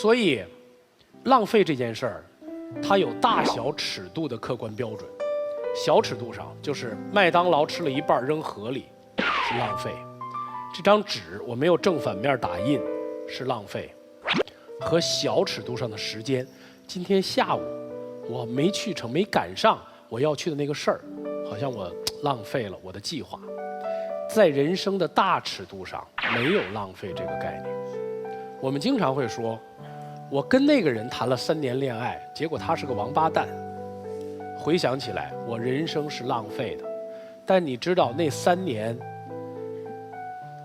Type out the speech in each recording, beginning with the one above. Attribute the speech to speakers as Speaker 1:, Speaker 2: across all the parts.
Speaker 1: 所以，浪费这件事儿，它有大小尺度的客观标准。小尺度上，就是麦当劳吃了一半扔河里，是浪费；这张纸我没有正反面打印，是浪费。和小尺度上的时间，今天下午我没去成，没赶上我要去的那个事儿，好像我浪费了我的计划。在人生的大尺度上，没有浪费这个概念。我们经常会说，我跟那个人谈了3年恋爱，结果他是个王八蛋。回想起来，我人生是浪费的。但你知道那3年，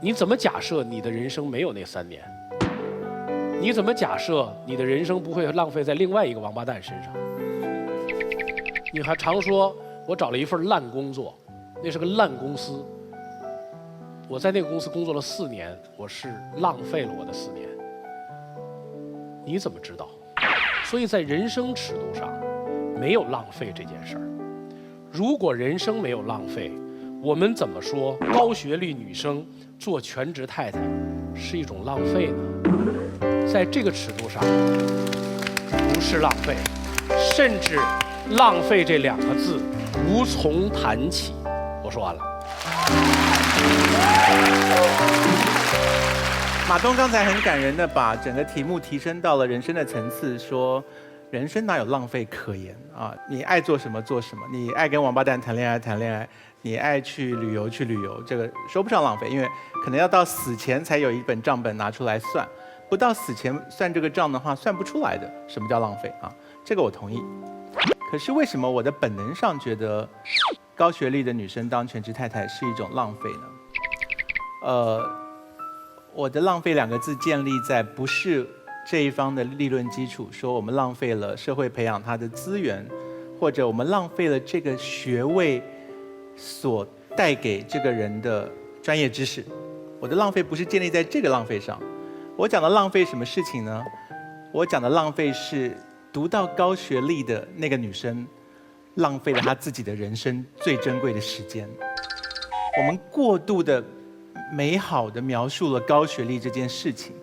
Speaker 1: 你怎么假设你的人生没有那3年？你怎么假设你的人生不会浪费在另外一个王八蛋身上？你还常说我找了一份烂工作，那是个烂公司。我在那个公司工作了4年，我是浪费了我的4年。你怎么知道？所以在人生尺度上，没有浪费这件事儿。如果人生没有浪费，我们怎么说高学历女生做全职太太是一种浪费呢？在这个尺度上，不是浪费，甚至浪费这2个字无从谈起。我说完了。
Speaker 2: 马东刚才很感人的把整个题目提升到了人生的层次，说人生哪有浪费可言啊？你爱做什么做什么，你爱跟王八蛋谈恋爱谈恋爱，你爱去旅游去旅游，这个说不上浪费，因为可能要到死前才有一本账本拿出来算，不到死前算这个账的话，算不出来的。什么叫浪费啊？这个我同意。可是为什么我的本能上觉得高学历的女生当全职太太是一种浪费呢？我的浪费2个字建立在不是这一方的立论基础，说我们浪费了社会培养他的资源，或者我们浪费了这个学位所带给这个人的专业知识。我的浪费不是建立在这个浪费上。我讲的浪费什么事情呢？我讲的浪费是读到高学历的那个女生，浪费了她自己的人生最珍贵的时间。我们过度的美好的描述了高学历这件事情，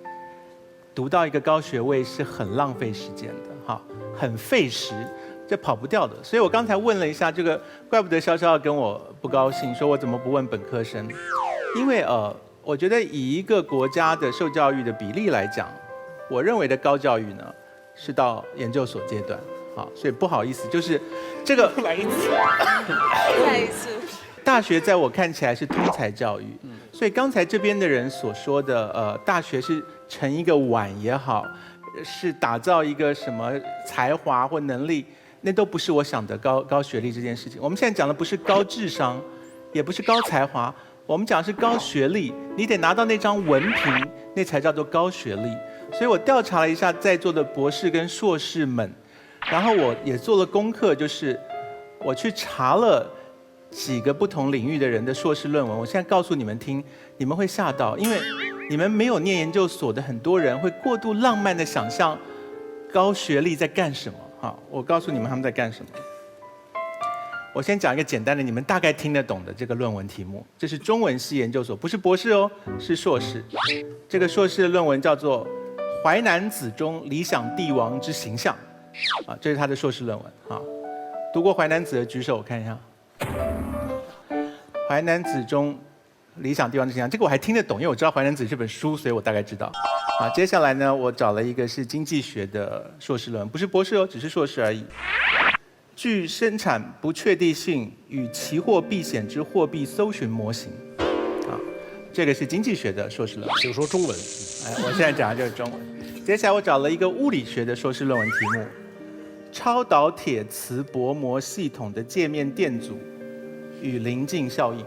Speaker 2: 读到一个高学位是很浪费时间的，哈，很费时，这跑不掉的。所以我刚才问了一下这个，怪不得潇潇跟我不高兴，说我怎么不问本科生？因为我觉得以一个国家的受教育的比例来讲，我认为的高教育呢是到研究所阶段，好，所以不好意思，就是这个
Speaker 3: 来一次，来一次。
Speaker 2: 大学在我看起来是通才教育，所以刚才这边的人所说的大学是盛一个碗也好，是打造一个什么才华或能力，那都不是我想的高学历这件事情。我们现在讲的不是高智商，也不是高才华，我们讲的是高学历，你得拿到那张文凭，那才叫做高学历。所以我调查了一下在座的博士跟硕士们，然后我也做了功课，就是我去查了几个不同领域的人的硕士论文，我现在告诉你们听，你们会吓到，因为你们没有念研究所的很多人会过度浪漫的想象高学历在干什么。好，我告诉你们他们在干什么。我先讲一个简单的，你们大概听得懂的这个论文题目，这是中文系研究所，不是博士哦，是硕士。这个硕士的论文叫做《淮南子中理想帝王之形象》，啊，这是他的硕士论文。啊，读过淮南子的举手，我看一下。淮南子中理想帝王之形象，这个我还听得懂，因为我知道淮南子这本书，所以我大概知道。好，接下来呢，我找了一个是经济学的硕士论文，不是博士哦，只是硕士而已。具生产不确定性与期货避险之货币搜寻模型。啊，这个是经济学的硕士论文。
Speaker 1: 请说中文。
Speaker 2: 哎，我现在讲的就是中文。接下来我找了一个物理学的硕士论文题目：超导铁磁薄膜系统的界面电阻与临近效应。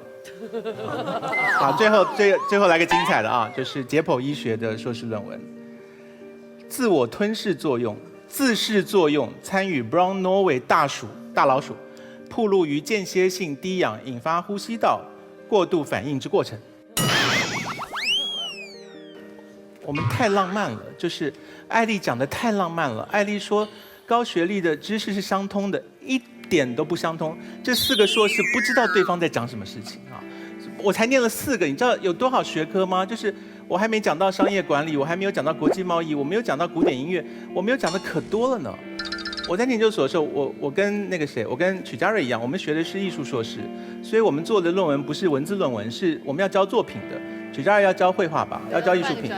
Speaker 2: 好，最后来个精彩的啊，就是解剖医学的硕士论文，自我吞噬作用、自噬作用参与 Brown Norway 大老鼠暴露于间歇性低氧引发呼吸道过度反应之过程。我们太浪漫了，就是艾丽讲的太浪漫了。艾丽说高学历的知识是相通的，一点都不相通。这4个硕士不知道对方在讲什么事情啊！我才念了4个，你知道有多少学科吗？就是我还没讲到商业管理，我还没有讲到国际贸易，我没有讲到古典音乐，我没有讲的可多了呢。我在研究所的时候，我跟那个谁，我跟曲家瑞一样，我们学的是艺术硕士，所以我们做的论文不是文字论文，是我们要教作品的。曲家瑞要教绘画吧，要教艺术品，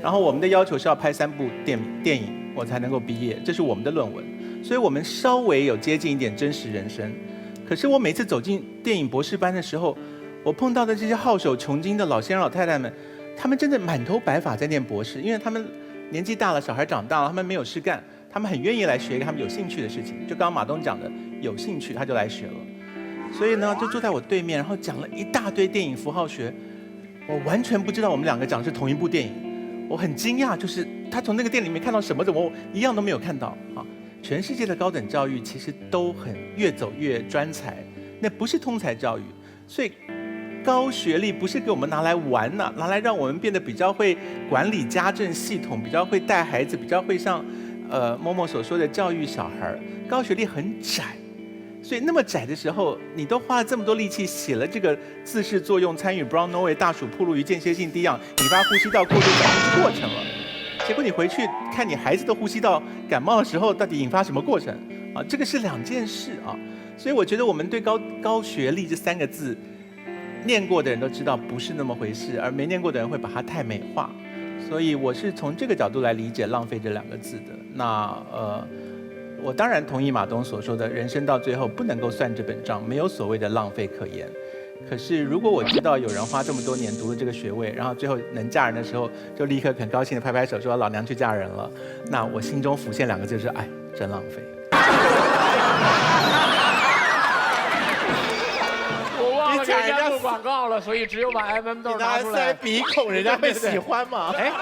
Speaker 2: 然后我们的要求是要拍3部电影，我才能够毕业，这是我们的论文。所以我们稍微有接近一点真实人生。可是我每次走进电影博士班的时候，我碰到的这些好手穷经的老先生老太太们，他们真的满头白发在念博士，因为他们年纪大了，小孩长大了，他们没有事干，他们很愿意来学一个他们有兴趣的事情。就刚刚马东讲的，有兴趣他就来学了。所以呢，就坐在我对面，然后讲了一大堆电影符号学，我完全不知道我们2个讲的是同一部电影。我很惊讶，就是他从那个电影里面看到什么，怎么我一样都没有看到啊？全世界的高等教育其实都很越走越专才，那不是通才教育，所以高学历不是给我们拿来玩呐，拿来让我们变得比较会管理家政系统，比较会带孩子，比较会像默默所说的教育小孩。高学历很窄，所以那么窄的时候，你都花了这么多力气写了这个自噬作用参与 Brown Norway 大鼠暴露于间歇性低氧引发呼吸道过度感染过程了。结果你回去看你孩子的呼吸道感冒的时候，到底引发什么过程啊？这个是2件事啊。所以我觉得我们对高学历这3个字，念过的人都知道不是那么回事，而没念过的人会把它太美化。所以我是从这个角度来理解浪费这2个字的。那我当然同意马东所说的，人生到最后不能够算这本账，没有所谓的浪费可言。可是，如果我知道有人花这么多年读了这个学位，然后最后能嫁人的时候，就立刻很高兴的拍拍手说老娘去嫁人了，那我心中浮现2个字是哎，真浪费。
Speaker 1: 我忘了给人家做广告了，所以只有把 MM 豆拿出来。
Speaker 2: 塞鼻孔，人家会喜欢吗？
Speaker 1: 哎，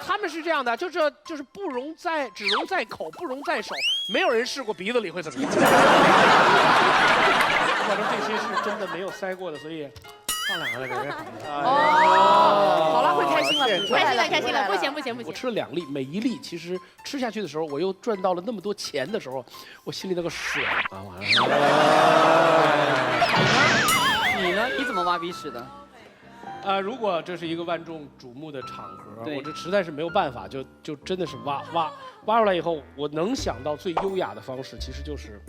Speaker 1: 他们是这样的，就是不容在只容在口，不容在手，没有人试过鼻子里会怎么样。反正这些是真的没有塞过的，所以放2个来给人。
Speaker 3: 哦，好了，会开心了，
Speaker 4: 开心了，不行。
Speaker 1: 我吃了2粒，每一粒其实吃下去的时候，我又赚到了那么多钱的时候，我心里那个爽啊！完了。
Speaker 5: 你呢？你怎么挖鼻屎的？
Speaker 1: 如果这是一个万众瞩目的场合，我这实在是没有办法，就真的是挖出来以后，我能想到最优雅的方式，其实就是。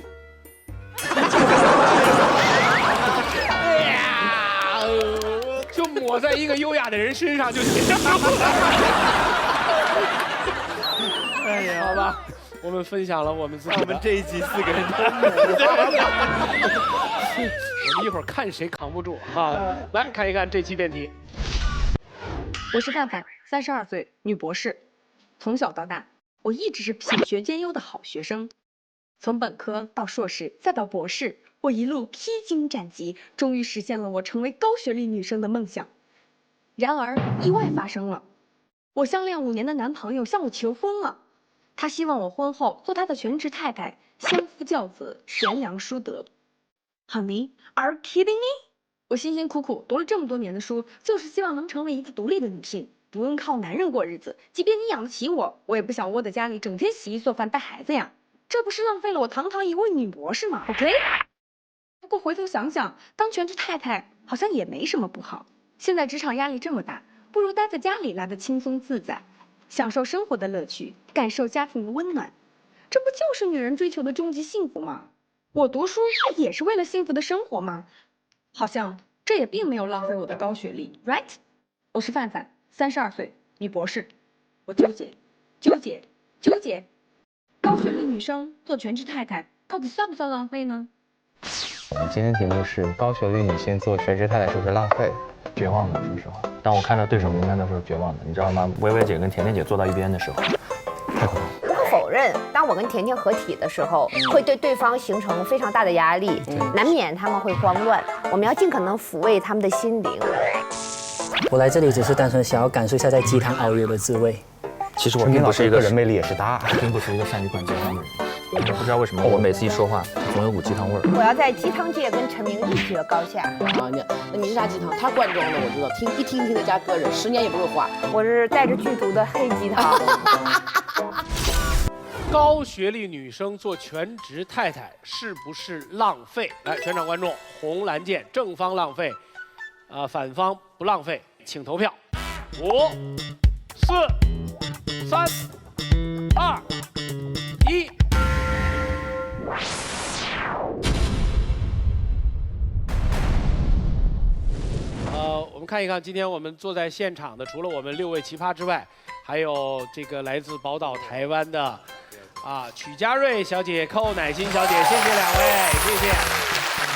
Speaker 1: 就抹在一个优雅的人身上就行。哎呀，好吧，我们分享了我们自己。
Speaker 2: 我们这一集4个人都抹。
Speaker 1: 我们一会儿看谁扛不住啊！来看一看这期辩题。
Speaker 6: 我是范范，32岁，女博士。从小到大，我一直是品学兼优的好学生。从本科到硕士，再到博士，我一路披荆斩棘，终于实现了我成为高学历女生的梦想。然而，意外发生了，我相恋5年的男朋友向我求婚了，他希望我婚后做他的全职太太，相夫教子，贤良淑德。Honey, are you kidding me？ 我辛辛苦苦读了这么多年的书，就是希望能成为一个独立的女性，不用靠男人过日子。即便你养得起我，我也不想窝在家里整天洗衣做饭带孩子呀。这不是浪费了我堂堂一位女博士吗 ？OK。不过回头想想，当全职太太好像也没什么不好。现在职场压力这么大，不如待在家里来得轻松自在，享受生活的乐趣，感受家庭的温暖。这不就是女人追求的终极幸福吗？我读书也是为了幸福的生活吗？好像这也并没有浪费我的高学历 ，right？ 我是范范，32岁，女博士。我纠结。高学历女生做全职太太，到底算不算浪费呢？
Speaker 7: 我们今天题目是高学历女性做全职太太是不是浪费？绝望的，说实话。当我看到对手名单的时候，绝望的，你知道吗？薇薇姐跟甜甜姐坐到一边的时候，太可怕了。
Speaker 4: 不可否认，当我跟甜甜合体的时候，会对对方形成非常大的压力，难免他们会慌乱。我们要尽可能抚慰他们的心灵。
Speaker 8: 我来这里只是单纯想要感受一下在鸡汤熬油的滋味。
Speaker 7: 其实我并不是一个人魅力也是大，
Speaker 9: 并不是一个善于灌鸡汤的人。
Speaker 7: 我不知道为什么我每次一说话总有股鸡汤味儿。
Speaker 4: 我要在鸡汤界跟陈明一决高下。
Speaker 5: 啊，你是啥鸡汤？他灌装的我知道，一听他家歌人，10年也不会花。
Speaker 4: 我是带着剧毒的黑鸡汤。
Speaker 1: 高学历女生做全职太太是不是浪费？来，全场观众，红蓝键，正方浪费，反方不浪费，请投票。5、4、3、2、1。我们看一看，今天我们坐在现场的，除了我们6位奇葩之外，还有这个来自宝岛台湾的，曲家瑞小姐、寇乃馨小姐，谢谢两位，谢谢。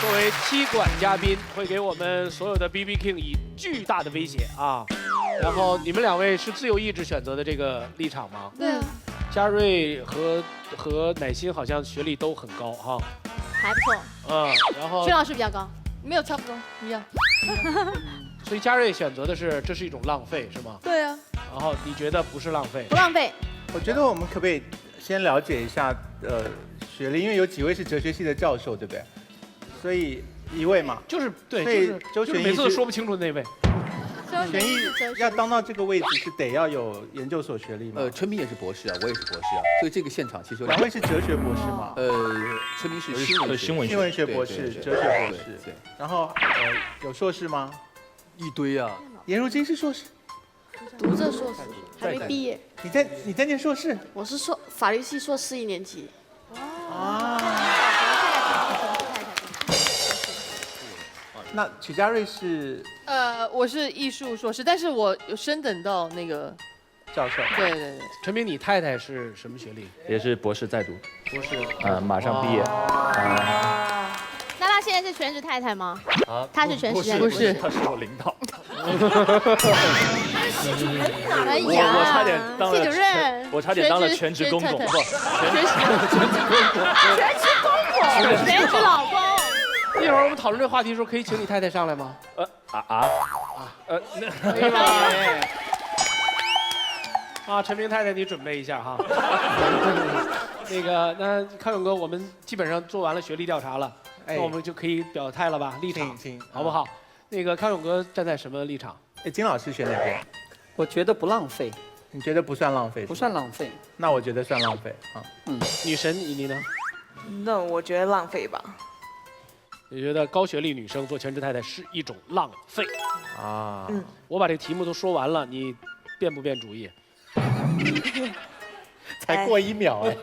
Speaker 1: 作为踢馆嘉宾，会给我们所有的 BB King 以巨大的威胁啊。然后你们两位是自由意志选择的这个立场吗？
Speaker 3: 对啊，
Speaker 1: 嘉瑞和乃馨好像学历都很高哈。
Speaker 3: 还不错。
Speaker 1: 然后
Speaker 3: 薛老师比较高，没有差不多一样。
Speaker 1: 所以嘉瑞选择的是这是一种浪费是吗？
Speaker 3: 对啊，
Speaker 1: 然后你觉得不是浪费？
Speaker 3: 不浪费。
Speaker 2: 我觉得我们可不可以先了解一下学历，因为有几位是哲学系的教授，对不对？所以一位嘛，
Speaker 1: 就是对，
Speaker 2: 所以
Speaker 1: 就是每次都说不清楚的那位。
Speaker 2: 玄毅要当到这个位置是得要有研究所学历吗？
Speaker 10: 陈明也是博士啊，我也是博士啊，所以这个现场其实
Speaker 2: 两位是哲学博士吗？
Speaker 10: 陈明是新
Speaker 2: 闻学博士，哲学博士。对。然后有硕士吗？
Speaker 10: 一堆啊。
Speaker 2: 颜如晶是硕士，
Speaker 3: 读着硕士，还没毕业。
Speaker 2: 你在念硕士？
Speaker 3: 我是法律系硕士1年级。
Speaker 2: 那曲家瑞是？
Speaker 3: 我是艺术硕士，但是我有升等到那个
Speaker 2: 教授。
Speaker 3: 对。
Speaker 1: 陈明，你太太是什么学历？
Speaker 7: 也是博士在读。
Speaker 1: 博士。
Speaker 7: 马上毕业。
Speaker 3: 那她现在是全职太太吗？她是全职太太，
Speaker 7: 不是，她是我领导。
Speaker 3: 哎呀，
Speaker 7: 我差点当了
Speaker 3: 系主任，
Speaker 7: 我差点当了全职公公，不，
Speaker 3: 全职老公。
Speaker 1: 一会儿我们讨论这个话题的时候，可以请你太太上来吗？陈明太太，你准备一下哈。那康永哥，我们基本上做完了学历调查了，那我们就可以表态了吧？立场，好不好？康永哥站在什么立场？
Speaker 2: 金老师选哪边？
Speaker 8: 我觉得不浪费。
Speaker 2: 你觉得不算浪费？
Speaker 8: 不算浪费。
Speaker 2: 那我觉得算浪费啊。
Speaker 1: 女神，你呢？
Speaker 11: 那我觉得浪费吧。
Speaker 1: 你觉得高学历女生做全职太太是一种浪费啊？我把这个题目都说完了，你变不变主意？
Speaker 2: 才过1秒哎，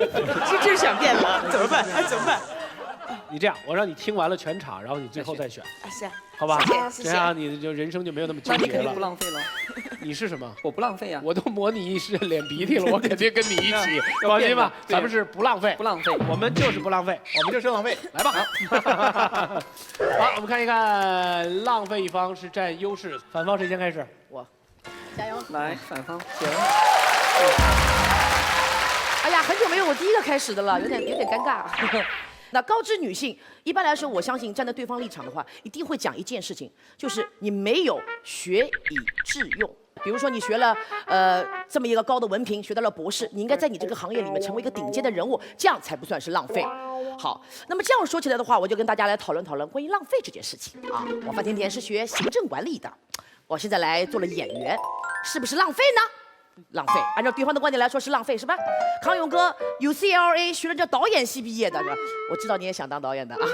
Speaker 11: 就是想变了，怎么办？怎么办？
Speaker 1: 你这样，我让你听完了全场，然后你最后再选。
Speaker 11: 是。
Speaker 1: 好吧，
Speaker 11: 谢谢。
Speaker 1: 这样你就人生就没有那么纠结了。
Speaker 8: 那你肯定不浪费了。
Speaker 1: 你是什么？
Speaker 8: 我不浪费啊！
Speaker 1: 我都模拟一身脸鼻涕了，我肯定跟你一起。放心吧，咱们是不浪费，
Speaker 8: 不浪费，
Speaker 1: 我们就是不浪费，
Speaker 2: 我们就是浪费。
Speaker 1: 来吧。好，我们看一看，浪费一方是占优势，反方谁先开始？
Speaker 8: 我。
Speaker 3: 加油！
Speaker 8: 来，反方，行。
Speaker 5: 哎呀，很久没有我第一个开始的了，有点尴尬。那高知女性，一般来说，我相信站在对方立场的话，一定会讲一件事情，就是你没有学以致用。比如说你学了这么一个高的文凭，学到了博士，你应该在你这个行业里面成为一个顶尖的人物，这样才不算是浪费。好，那么这样说起来的话，我就跟大家来讨论讨论关于浪费这件事情啊。我范甜甜是学行政管理的，我现在来做了演员，是不是浪费呢？浪费，按照对方的观点来说是浪费，是吧？康永哥 UCLA 学了这导演系毕业的，我知道你也想当导演的啊，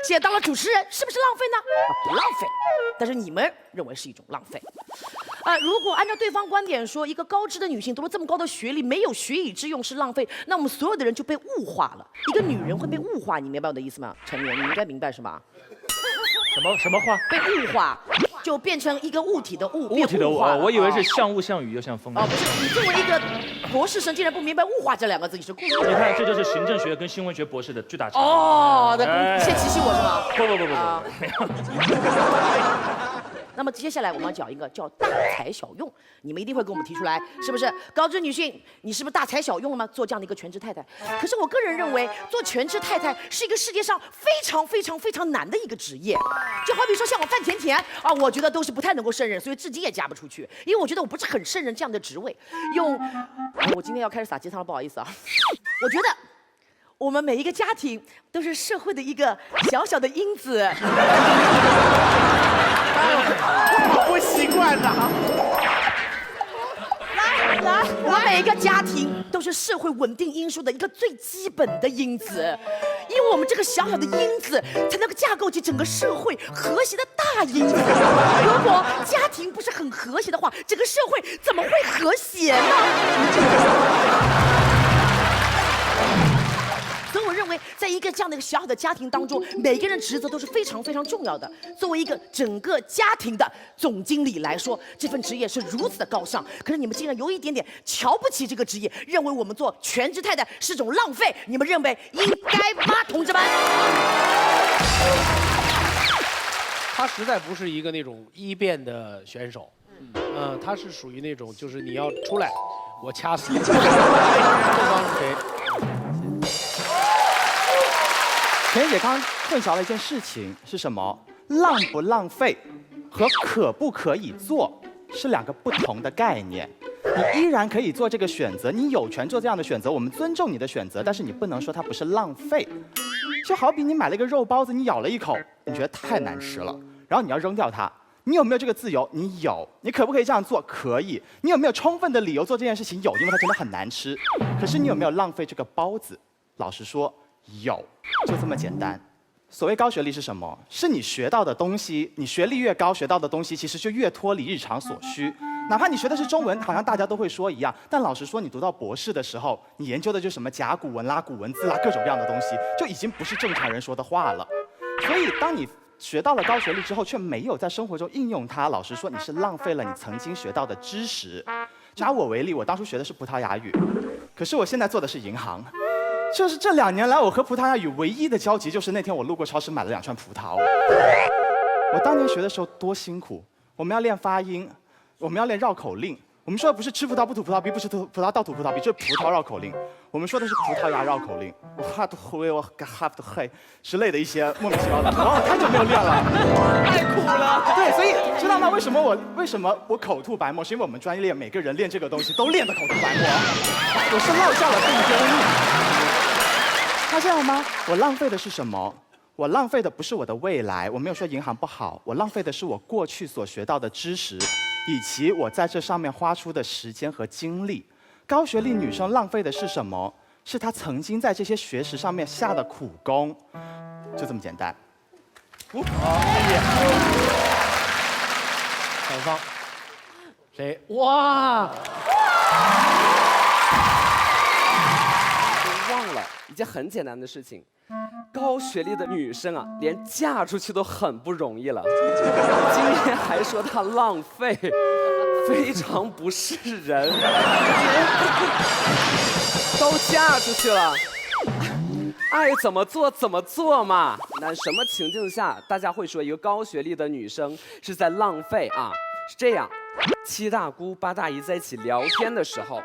Speaker 5: 现在当了主持人，是不是浪费呢？不浪费，但是你们认为是一种浪费。如果按照对方观点说，一个高知的女性读了这么高的学历，没有学以致用是浪费，那我们所有的人就被物化了。一个女人会被物化，你明白我的意思吗？陈明，你应该明白是吧？
Speaker 7: 什么话？
Speaker 5: 被物化，就变成一个物体的物。
Speaker 7: 物体的物，我以为是像雾像雨又像风。
Speaker 5: 不是，你作为一个博士生，竟然不明白物化这2个字，你是故意的。
Speaker 7: 你看，这就是行政学跟新闻学博士的巨大差别。
Speaker 5: 那你先提醒我是吗？
Speaker 7: 不。
Speaker 5: 那么接下来我们要讲一个叫大材小用，你们一定会给我们提出来，是不是？高知女性，你是不是大材小用了吗？做这样的一个全职太太？可是我个人认为，做全职太太是一个世界上非常非常非常难的一个职业。就好比说像我范甜甜啊，我觉得都是不太能够胜任，所以至今也嫁不出去，因为我觉得我不是很胜任这样的职位。我今天要开始撒鸡汤了，不好意思啊。我觉得我们每一个家庭都是社会的一个小小的因子。
Speaker 2: 好不习惯呐！
Speaker 3: 来，
Speaker 5: 我们每一个家庭都是社会稳定因素的一个最基本的因子，因为我们这个小小的因子才能够架构起整个社会和谐的大因子。如果家庭不是很和谐的话，整个社会怎么会和谐呢？所以我认为，在一个这样的一个小小的家庭当中，每个人职责都是非常非常重要的。作为一个整个家庭的总经理来说，这份职业是如此的高尚，可是你们竟然有一点点瞧不起这个职业，认为我们做全职太太是种浪费，你们认为应该吗，同志们？
Speaker 1: 他实在不是一个那种一辩的选手，他是属于那种就是你要出来，我掐死你。对方是谁？
Speaker 12: 田姐刚刚混淆了一件事情是什么？浪不浪费和可不可以做是两个不同的概念。你依然可以做这个选择，你有权做这样的选择，我们尊重你的选择，但是你不能说它不是浪费。就好比你买了一个肉包子，你咬了一口，你觉得太难吃了，然后你要扔掉它，你有没有这个自由？你有。你可不可以这样做？可以。你有没有充分的理由做这件事情？有，因为它真的很难吃。可是你有没有浪费这个包子？老实说，有，就这么简单。所谓高学历是什么？是你学到的东西，你学历越高，学到的东西其实就越脱离日常所需。哪怕你学的是中文，好像大家都会说一样，但老实说，你读到博士的时候，你研究的就是什么甲骨文啦、古文字啦，各种各样的东西，就已经不是正常人说的话了。所以，当你学到了高学历之后，却没有在生活中应用它，老实说，你是浪费了你曾经学到的知识。就拿我为例，我当初学的是葡萄牙语，可是我现在做的是银行。就是这2年来，我和葡萄牙语唯一的交集，就是那天我路过超市买了2串葡萄。我当年学的时候多辛苦，我们要练发音，我们要练绕口令。我们说的不是吃葡萄不吐葡萄皮，不是吐葡萄倒吐葡萄皮，就是葡萄绕口令。我们说的是葡萄牙绕口令，我哈都会，我哈都嘿之类的一些莫名其妙的，然后太久没有练了，太苦了。对，所以知道吗？为什么我口吐白沫？是因为我们专业每个人练这个东西都练得口吐白沫。我是落下了病根。发现了吗？我浪费的是什么？我浪费的不是我的未来，我没有说银行不好，我浪费的是我过去所学到的知识，以及我在这上面花出的时间和精力。高学历女生浪费的是什么？是她曾经在这些学识上面下的苦功，就这么简单。好，谢谢。
Speaker 1: 反方，谁？哇！
Speaker 13: 忘了一件很简单的事情，高学历的女生啊，连嫁出去都很不容易了。今天还说她浪费，非常不是人。都嫁出去了，爱怎么做怎么做嘛。那什么情境下大家会说一个高学历的女生是在浪费啊？是这样，7大姑8大姨在一起聊天的时候，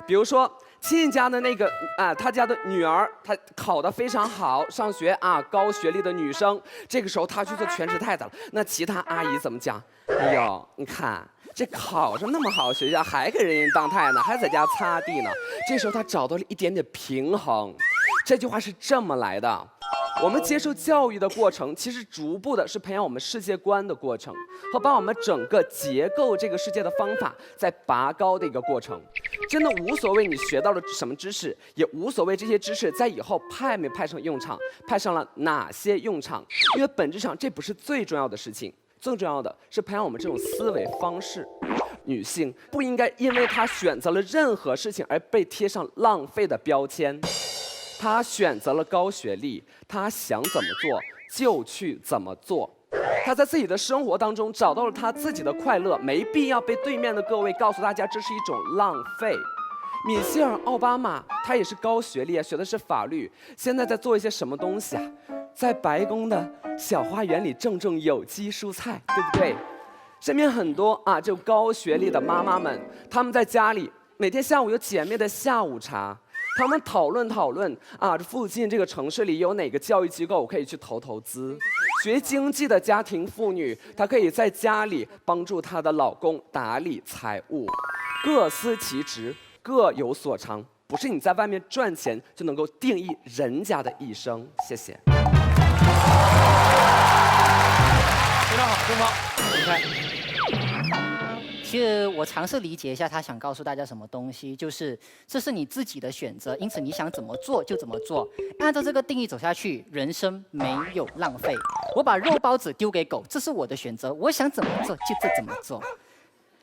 Speaker 13: 比如说亲家的那个他家的女儿，她考得非常好，上学啊，高学历的女生，这个时候她去做全职太太了。那其他阿姨怎么讲？哎呦，你看这考上那么好学校，还给人家当太太呢，还在家擦地呢。这时候她找到了一点点平衡。这句话是这么来的：我们接受教育的过程，其实逐步的是培养我们世界观的过程，和把我们整个结构这个世界的方法在拔高的一个过程。真的无所谓你学到了什么知识，也无所谓这些知识在以后派没派上用场，派上了哪些用场，因为本质上这不是最重要的事情，最重要的是培养我们这种思维方式。女性不应该因为她选择了任何事情而被贴上浪费的标签。她选择了高学历，她想怎么做就去怎么做。她在自己的生活当中找到了她自己的快乐，没必要被对面的各位告诉大家这是一种浪费。米歇尔·奥巴马，他也是高学历，学的是法律，现在在做一些什么东西啊？在白宫的小花园里种有机蔬菜，对不对？身边很多就高学历的妈妈们，她们在家里每天下午有姐妹的下午茶。他们讨论这附近这个城市里有哪个教育机构可以去投资。学经济的家庭妇女，她可以在家里帮助她的老公打理财务，各司其职，各有所长，不是你在外面赚钱就能够定义人家的一生。谢谢。
Speaker 1: 非常好，东方，你看。
Speaker 8: 其实我尝试理解一下他想告诉大家什么东西，就是这是你自己的选择，因此你想怎么做就怎么做。按照这个定义走下去，人生没有浪费。我把肉包子丢给狗，这是我的选择，我想怎么做就怎么做。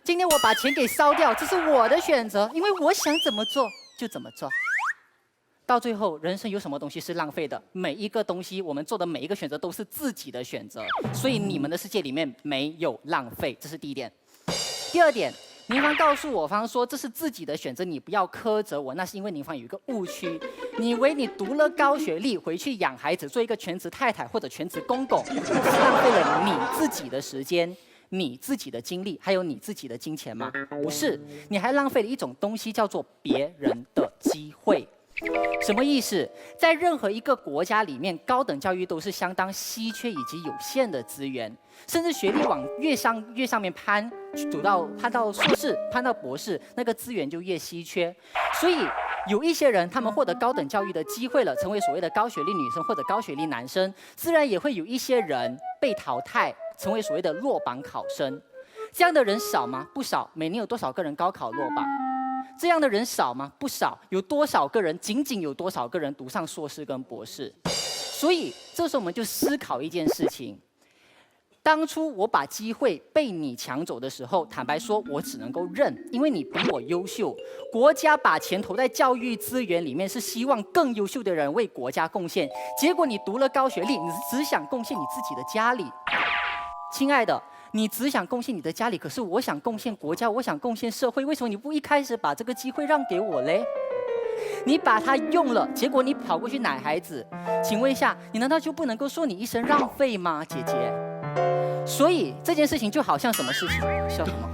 Speaker 8: 今天我把钱给烧掉，这是我的选择，因为我想怎么做就怎么做。到最后，人生有什么东西是浪费的？每一个东西，我们做的每一个选择都是自己的选择，所以你们的世界里面没有浪费，这是第一点。第二点，您方告诉我方说这是自己的选择，你不要苛责我，那是因为您方有一个误区，你以为你读了高学历回去养孩子，做一个全职太太或者全职公公，是浪费了你自己的时间、你自己的精力，还有你自己的金钱吗？不是，你还浪费了一种东西，叫做别人的机会。什么意思？在任何一个国家里面，高等教育都是相当稀缺以及有限的资源，甚至学历往越上面攀到硕士、攀到博士，那个资源就越稀缺。所以有一些人，他们获得高等教育的机会了，成为所谓的高学历女生或者高学历男生，自然也会有一些人被淘汰，成为所谓的落榜考生。这样的人少吗？不少。每年有多少个人高考落榜？这样的人少吗？不少。有多少个人？仅仅有多少个人读上硕士跟博士？所以这时候我们就思考一件事情：当初我把机会被你抢走的时候，坦白说，我只能够认，因为你比我优秀。国家把钱投在教育资源里面，是希望更优秀的人为国家贡献。结果你读了高学历，你只想贡献你自己的家里。亲爱的，你只想贡献你的家里，可是我想贡献国家，我想贡献社会，为什么你不一开始把这个机会让给我嘞？你把它用了，结果你跑过去奶孩子，请问一下，你难道就不能够说你一生浪费吗，姐姐？所以这件事情就好像什么事情？笑什么？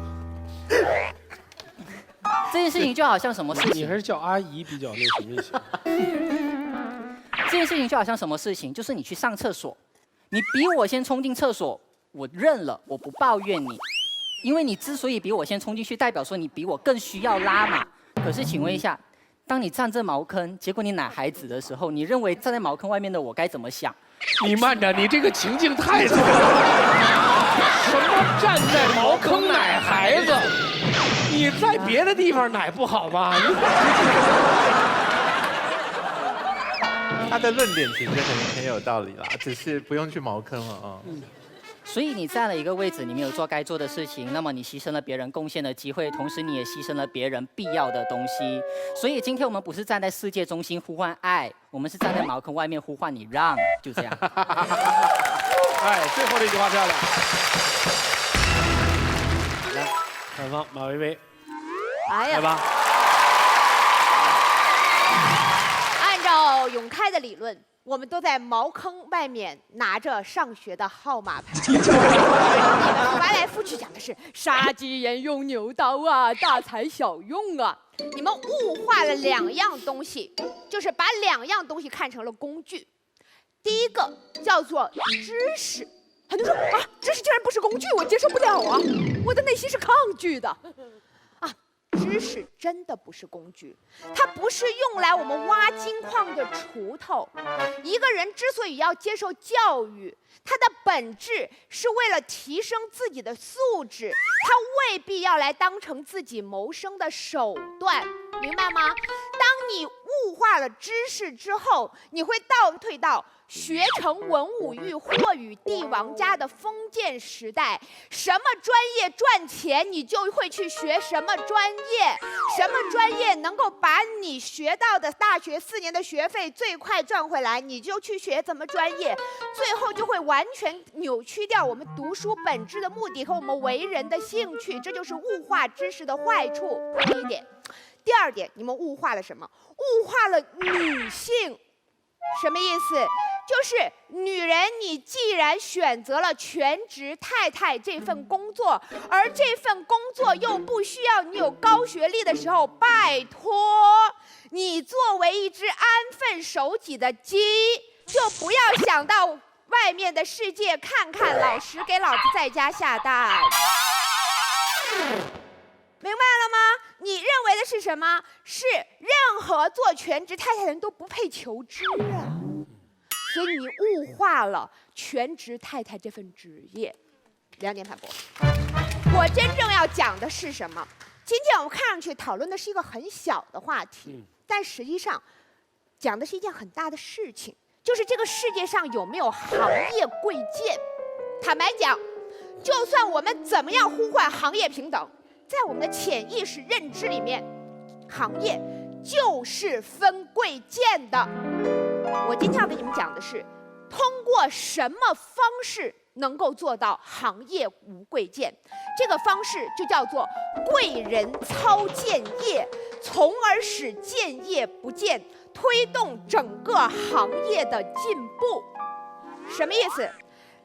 Speaker 8: 这件事情就好像什么事情？
Speaker 1: 你还是叫阿姨比较那什么一些。
Speaker 8: 这件事情就好像什么事情？就是你去上厕所，你比我先冲进厕所。我认了，我不抱怨你，因为你之所以比我先冲进去，代表说你比我更需要拉嘛。可是请问一下，当你站在茅坑，结果你奶孩子的时候，你认为站在茅坑外面的我该怎么想？
Speaker 1: 你慢着，你这个情境太错了。什么站在茅坑奶孩子？你在别的地方奶不好吗？
Speaker 2: 他的论点其实很有道理啦，只是不用去茅坑了啊。
Speaker 8: 所以你占了一个位置，你没有做该做的事情，那么你牺牲了别人贡献的机会，同时你也牺牲了别人必要的东西。所以今天我们不是站在世界中心呼唤爱，我们是站在茅坑外面呼唤你让，就这样。
Speaker 1: 哎，最后这句话漂亮。来，反方马薇薇，
Speaker 3: 哎呀，
Speaker 1: 来吧。
Speaker 3: 按照永开的理论，我们都在茅坑外面拿着上学的号码牌，翻来覆去讲的是杀鸡焉用牛刀啊，大材小用啊。你们物化了两样东西，就是把两样东西看成了工具。第一个叫做知识，很多人说啊，知识竟然不是工具，我接受不了啊，我的内心是抗拒的。知识真的不是工具，它不是用来我们挖金矿的锄头。一个人之所以要接受教育，它的本质是为了提升自己的素质，它未必要来当成自己谋生的手段，明白吗？当你物化了知识之后，你会倒退到学成文武育或与帝王家的封建时代，什么专业赚钱，你就会去学什么专业，什么专业能够把你学到的大学4年的学费最快赚回来，你就去学怎么专业，最后就会完全扭曲掉我们读书本质的目的和我们为人的兴趣，这就是物化知识的坏处。第一点。第二点，你们物化了什么？物化了女性。什么意思？就是女人，你既然选择了全职太太这份工作，而这份工作又不需要你有高学历的时候，拜托，你作为一只安分守己的鸡，就不要想到外面的世界看看，老实给老子在家下蛋。明白了吗？你认为的是什么？是任何做全职太太的人都不配求知啊，所以你物化了全职太太这份职业。2点反驳。我真正要讲的是什么？今天我们看上去讨论的是一个很小的话题，但实际上讲的是一件很大的事情，就是这个世界上有没有行业贵贱。坦白讲，就算我们怎么样呼唤行业平等，在我们的潜意识认知里面，行业就是分贵贱的。我今天要跟你们讲的是，通过什么方式能够做到行业无贵贱？这个方式就叫做贵人操贱业，从而使贱业不贱，推动整个行业的进步。什么意思？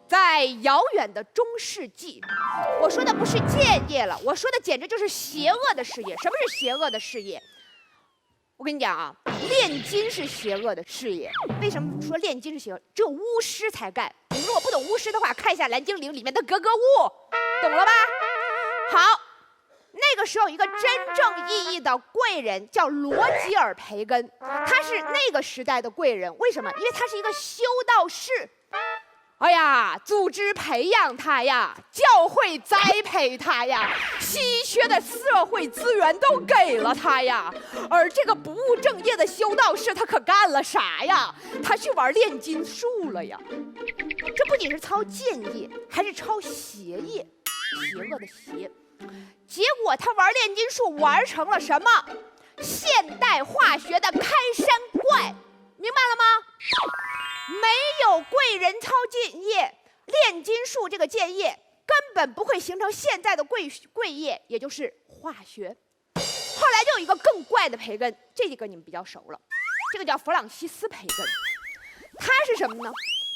Speaker 3: 在遥远的中世纪，我说的不是贱业了，我说的简直就是邪恶的事业。什么是邪恶的事业？我跟你讲啊，炼金是邪恶的事业。为什么说炼金是邪恶？只有巫师才干。你们如果不懂巫师的话，看一下《蓝精灵》里面的格格巫，懂了吧？好，那个时候一个真正意义的贵人叫罗吉尔·培根，他是那个时代的贵人。为什么？因为他是一个修道士。哎呀，组织培养他呀，教会栽培他呀，稀缺的社会资源都给了他呀。而这个不务正业的修道士，他可干了啥呀？他去玩炼金术了呀。这不仅是操贱业，还是操邪业，邪恶的邪。结果他玩炼金术玩成了什么？现代化学的开山怪，明白了吗？没有贵人操剑业，炼金术这个剑业根本不会形成现在的贵业，也就是化学。后来就有一个更怪的培根，这几个你们比较熟了，这个叫弗朗西斯培根。他是什么呢？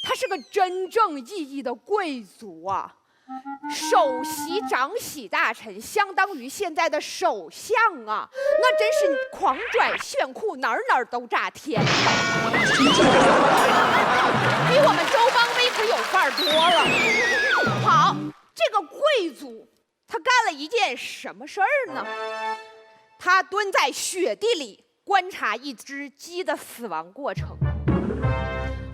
Speaker 3: 他是个真正意义的贵族啊，首席长喜大臣，相当于现在的首相啊，那真是狂拽炫酷，哪儿都炸天，比我们周邦威可有范儿多了。好，这个贵族他干了一件什么事儿呢？他蹲在雪地里观察一只鸡的死亡过程。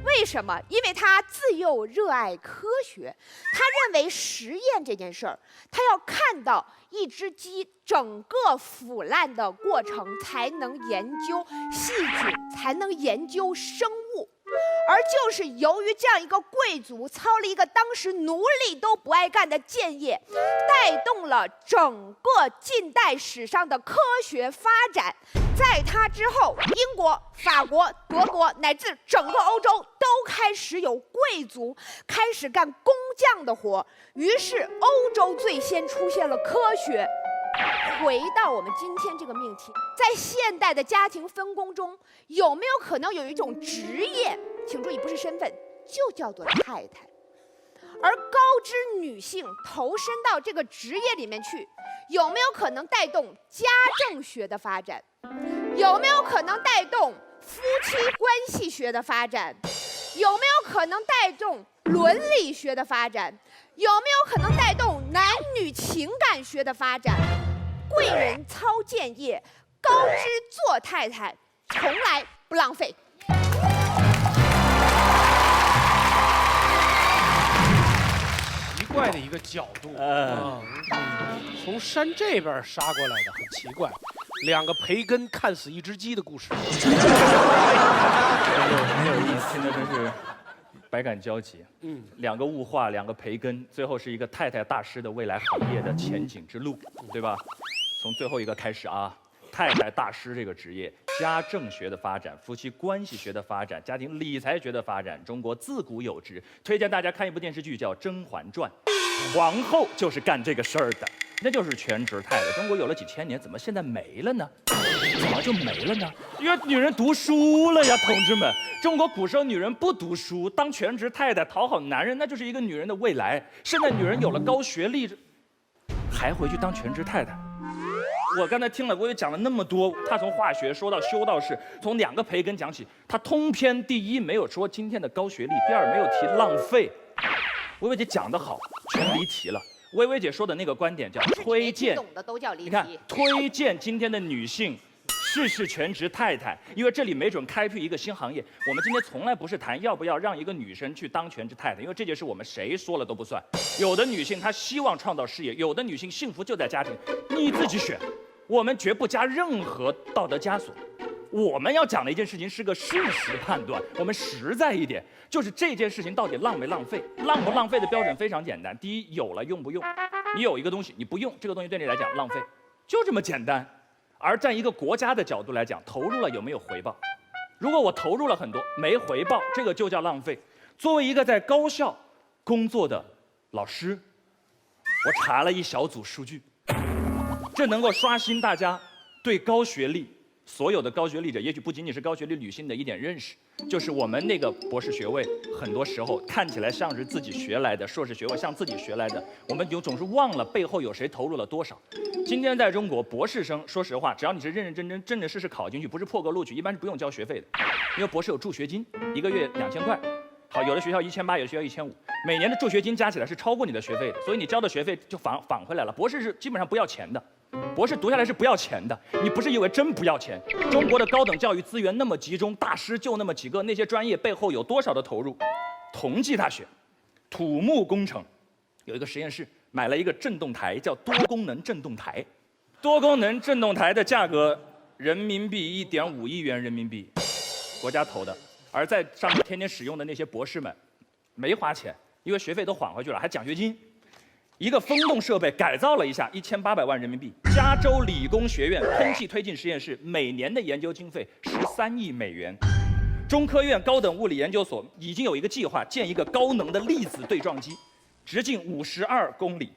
Speaker 3: 为什么？因为他自幼热爱科学，他认为实验这件事儿，他要看到一只鸡整个腐烂的过程，才能研究细菌，才能研究生物。而就是由于这样一个贵族操了一个当时奴隶都不爱干的贱业，带动了整个近代史上的科学发展。在他之后，英国、法国、德国乃至整个欧洲都开始有贵族开始干工匠的活，于是欧洲最先出现了科学。回到我们今天这个命题，在现代的家庭分工中，有没有可能有一种职业？请注意，不是身份，就叫做太太。而高知女性投身到这个职业里面去，有没有可能带动家政学的发展？有没有可能带动夫妻关系学的发展？有没有可能带动伦理学的发展？有没有可能带动男女情感学的发展？贵人操剑业，高知做太太，从来不浪费。
Speaker 1: 奇怪的一个角度，从山这边杀过来的，很奇怪。两个培根看死一只鸡的故事，
Speaker 9: 很有意思，听的真是百感交集。两个物化，两个培根，最后是一个太太大师的未来行业的前景之路，对吧？从最后一个开始啊，太太大师这个职业，家政学的发展，夫妻关系学的发展，家庭理财学的发展，中国自古有之。推荐大家看一部电视剧叫《甄嬛传》，皇后就是干这个事儿的，那就是全职太太。中国有了几千年，怎么现在没了呢？怎么就没了呢？因为女人读书了呀，同志们。中国古时候女人不读书，当全职太太讨好男人，那就是一个女人的未来。现在女人有了高学历，还回去当全职太太。我刚才听了，我也讲了那么多，他从化学说到修道士，从两个培根讲起，他通篇第一没有说今天的高学历，第二没有提浪费。薇薇姐讲得好，全离题了。薇薇姐说的那个观点叫推荐，
Speaker 3: 懂的都叫离题。
Speaker 9: 你看，推荐今天的女性试全职太太，因为这里没准开辟一个新行业。我们今天从来不是谈要不要让一个女生去当全职太太，因为这件事我们谁说了都不算。有的女性她希望创造事业，有的女性幸福就在家庭，你自己选。我们绝不加任何道德枷锁。我们要讲的一件事情是个事实判断，我们实在一点，就是这件事情到底浪没浪费？浪不浪费的标准非常简单，第一，有了用不用？你有一个东西你不用，这个东西对你来讲浪费，就这么简单。而站一个国家的角度来讲，投入了有没有回报？如果我投入了很多没回报，这个就叫浪费。作为一个在高校工作的老师，我查了一小组数据，这能够刷新大家对高学历所有的高学历者，也许不仅仅是高学历女性的一点认识，就是我们那个博士学位，很多时候看起来像是自己学来的，硕士学位像自己学来的，我们总是忘了背后有谁投入了多少。今天在中国，博士生说实话，只要你是认认真真、正正式式考进去，不是破格录取，一般是不用交学费的，因为博士有助学金，1个月2000块。好，有的学校1800，有的学校1500，每年的助学金加起来是超过你的学费的，所以你交的学费就返回来了。博士是基本上不要钱的。博士读下来是不要钱的，你不是以为真不要钱？中国的高等教育资源那么集中，大师就那么几个，那些专业背后有多少的投入？同济大学土木工程有一个实验室买了一个振动台，叫多功能振动台。多功能振动台的价格人民币1.5亿元人民币，国家投的。而在上面天天使用的那些博士们，没花钱，因为学费都还回去了，还奖学金。一个风洞设备改造了一下，1800万人民币。加州理工学院空气推进实验室每年的研究经费13亿美元。中科院高等物理研究所已经有一个计划，建一个高能的粒子对撞机，直径52公里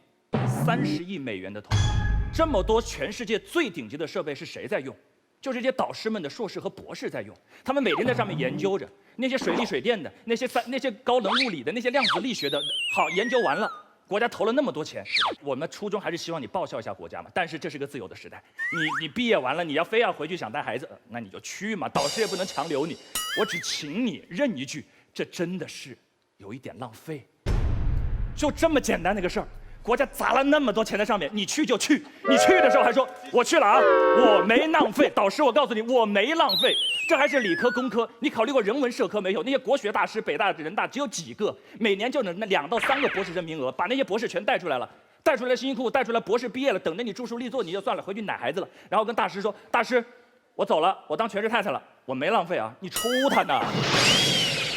Speaker 9: ，30亿美元的投入。这么多全世界最顶级的设备是谁在用？就是这些导师们的硕士和博士在用，他们每天在上面研究着那些水利水电的、那些高能物理的、那些量子力学的。好，研究完了，国家投了那么多钱，我们初衷还是希望你报效一下国家嘛。但是这是个自由的时代，你毕业完了，你要非要回去想带孩子，那你就去嘛，导师也不能强留你。我只请你认一句，这真的是有一点浪费。就这么简单的一个事儿。国家砸了那么多钱在上面，你去就去，你去的时候还说我去了啊，我没浪费。导师，我告诉你，我没浪费。这还是理科、工科，你考虑过人文社科没有？那些国学大师，北大、人大只有几个，每年就能2到3个博士生名额，把那些博士全带出来了，带出来辛辛苦苦带出来，博士毕业了，等着你著书立作，你就算了，回去奶孩子了。然后跟大师说，大师，我走了，我当全职太太了，我没浪费啊，你抽他呢？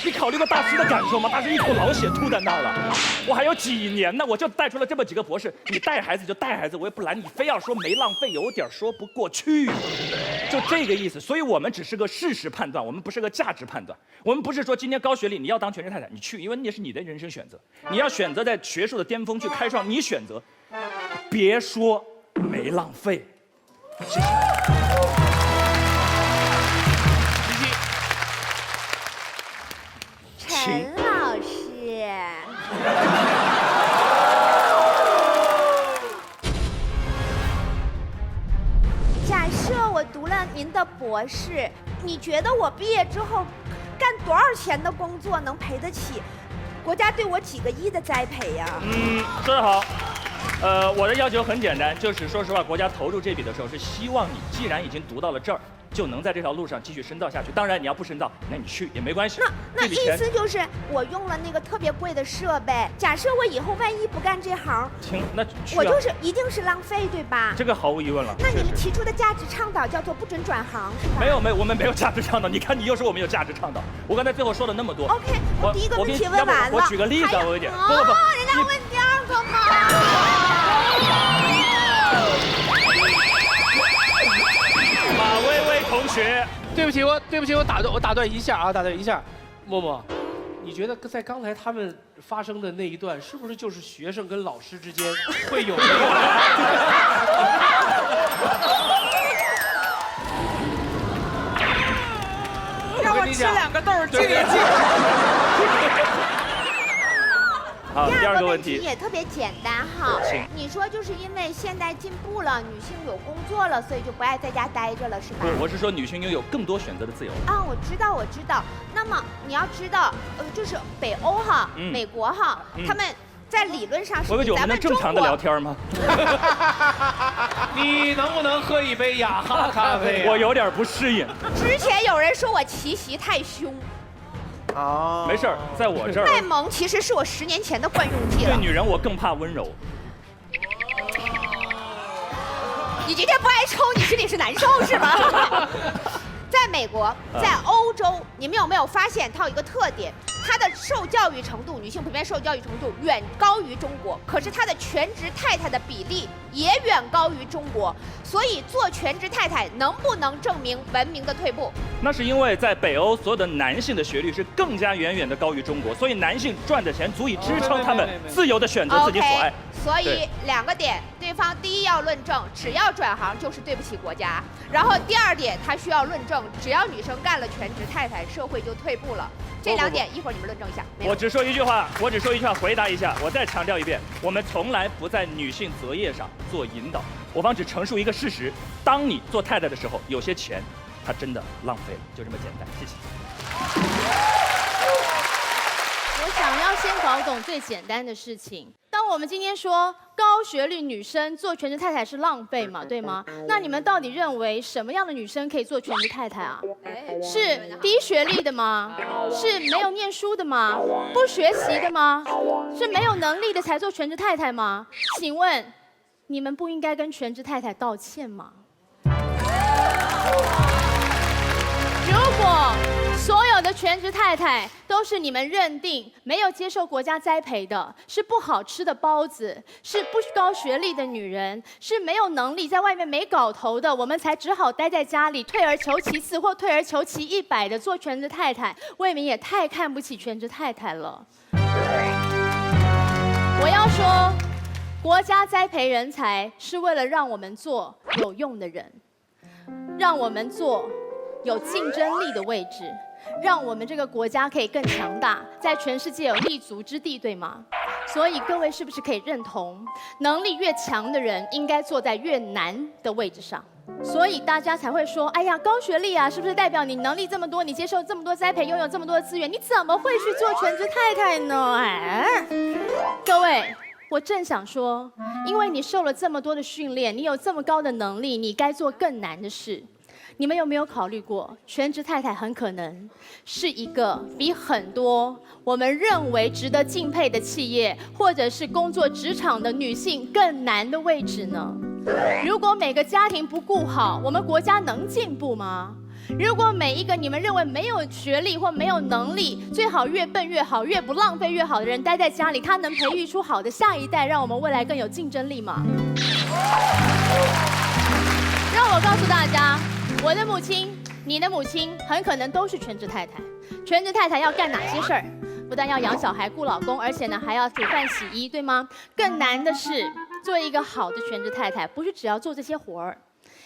Speaker 9: 你考虑过大师的感受吗？大师一口老血吐在那儿了，我还有几年呢，我就带出了这么几个博士。你带孩子就带孩子，我也不拦你，非要说没浪费，有点说不过去，就这个意思。所以我们只是个事实判断，我们不是个价值判断。我们不是说今天高学历你要当全职太太，你去，因为那是你的人生选择，你要选择在学术的巅峰去开创，你选择，别说没浪费。谢谢。
Speaker 3: 陈老师，假设我读了您的博士，你觉得我毕业之后干多少钱的工作能赔得起国家对我几个亿的栽培呀？
Speaker 9: 说得好。我的要求很简单，就是说实话，国家投入这笔的时候是希望你既然已经读到了这儿，就能在这条路上继续深造下去。当然，你要不深造，那你去也没关系。
Speaker 3: 那意思就是我用了那个特别贵的设备，假设我以后万一不干这行，
Speaker 9: 那
Speaker 3: 我就是一定是浪费，对吧？
Speaker 9: 这个毫无疑问了。
Speaker 3: 那你们提出的价值倡导叫做不准转行，是吧？
Speaker 9: 没有，我们没有价值倡导。你看，你又说我们有价值倡导。我刚才最后说了那么多。
Speaker 3: OK， 我第一个问题问完了。
Speaker 9: 我举个例子，我一点。不，
Speaker 3: 人家问第二个嘛。
Speaker 9: 马薇薇同学，
Speaker 1: 对不起，我打断一下啊，默默，你觉得在刚才他们发生的那一段，是不是就是学生跟老师之间会有那个？
Speaker 11: 让我吃2个豆儿，静一静。
Speaker 9: 好，
Speaker 3: 第二个问
Speaker 9: 第二个问题
Speaker 3: 题也特别简单哈
Speaker 9: 请，
Speaker 3: 你说就是因为现在进步了，女性有工作了，所以就不爱在家待着了，是吧？
Speaker 9: 不，我是说女性拥有更多选择的自由。
Speaker 3: 啊，我知道。那么你要知道，就是北欧哈，美国哈，他们在理论上是
Speaker 9: 薇薇姐，我们能正常的聊天吗？
Speaker 1: 你能不能喝一杯雅哈咖啡？
Speaker 9: 我有点不适应。
Speaker 3: 之前有人说我奇袭太凶，
Speaker 2: 哦，
Speaker 9: 没事儿，在我这儿。
Speaker 3: 卖萌其实是我10年前的惯用伎了。
Speaker 9: 对女人，我更怕温柔。
Speaker 3: 你今天不挨抽，你心里是难受是吗？在美国，在欧洲，你们有没有发现它有一个特点？它的受教育程度，女性普遍受教育程度远高于中国，可是它的全职太太的比例也远高于中国。所以做全职太太能不能证明文明的退步？
Speaker 9: 那是因为在北欧，所有的男性的学历是更加远远的高于中国，所以男性赚的钱足以支撑他们自由的选择自己所爱。
Speaker 3: 所以2个点，对方第一要论证，只要转行就是对不起国家；然后第2点，他需要论证，只要女生干了全职太太，社会就退步了。这2点一会儿你们论证一下。
Speaker 9: 我只说一句话，回答一下。我再强调一遍，我们从来不在女性择业上做引导，我方只陈述一个事实：当你做太太的时候，有些钱，它真的浪费了，就这么简单。谢谢。
Speaker 14: 我想要先搞懂最简单的事情。当我们今天说高学历女生做全职太太是浪费嘛，对吗？那你们到底认为什么样的女生可以做全职太太啊？是低学历的吗？是没有念书的吗？不学习的吗？是没有能力的才做全职太太吗？请问，你们不应该跟全职太太道歉吗？如果所有的全职太太都是你们认定没有接受国家栽培的，是不好吃的包子，是不高学历的女人，是没有能力在外面没搞头的，我们才只好待在家里，退而求其次或退而求其100的做全职太太，未免也太看不起全职太太了。我要说，国家栽培人才是为了让我们做有用的人，让我们做有竞争力的位置，让我们这个国家可以更强大，在全世界有立足之地，对吗？所以各位是不是可以认同，能力越强的人应该坐在越难的位置上？所以大家才会说，哎呀，高学历啊，是不是代表你能力这么多，你接受这么多栽培，拥有这么多资源，你怎么会去做全职太太呢？哎，各位。我正想说，因为你受了这么多的训练，你有这么高的能力，你该做更难的事。你们有没有考虑过，全职太太很可能是一个比很多我们认为值得敬佩的企业，或者是工作职场的女性更难的位置呢？如果每个家庭不顾好，我们国家能进步吗？如果每一个你们认为没有学历或没有能力，最好越笨越好，越不浪费越好的人待在家里，他能培育出好的下一代，让我们未来更有竞争力吗？让我告诉大家，我的母亲、你的母亲很可能都是全职太太。全职太太要干哪些事儿？不但要养小孩、顾老公，而且呢还要煮饭、洗衣，对吗？更难的是，做一个好的全职太太，不是只要做这些活儿。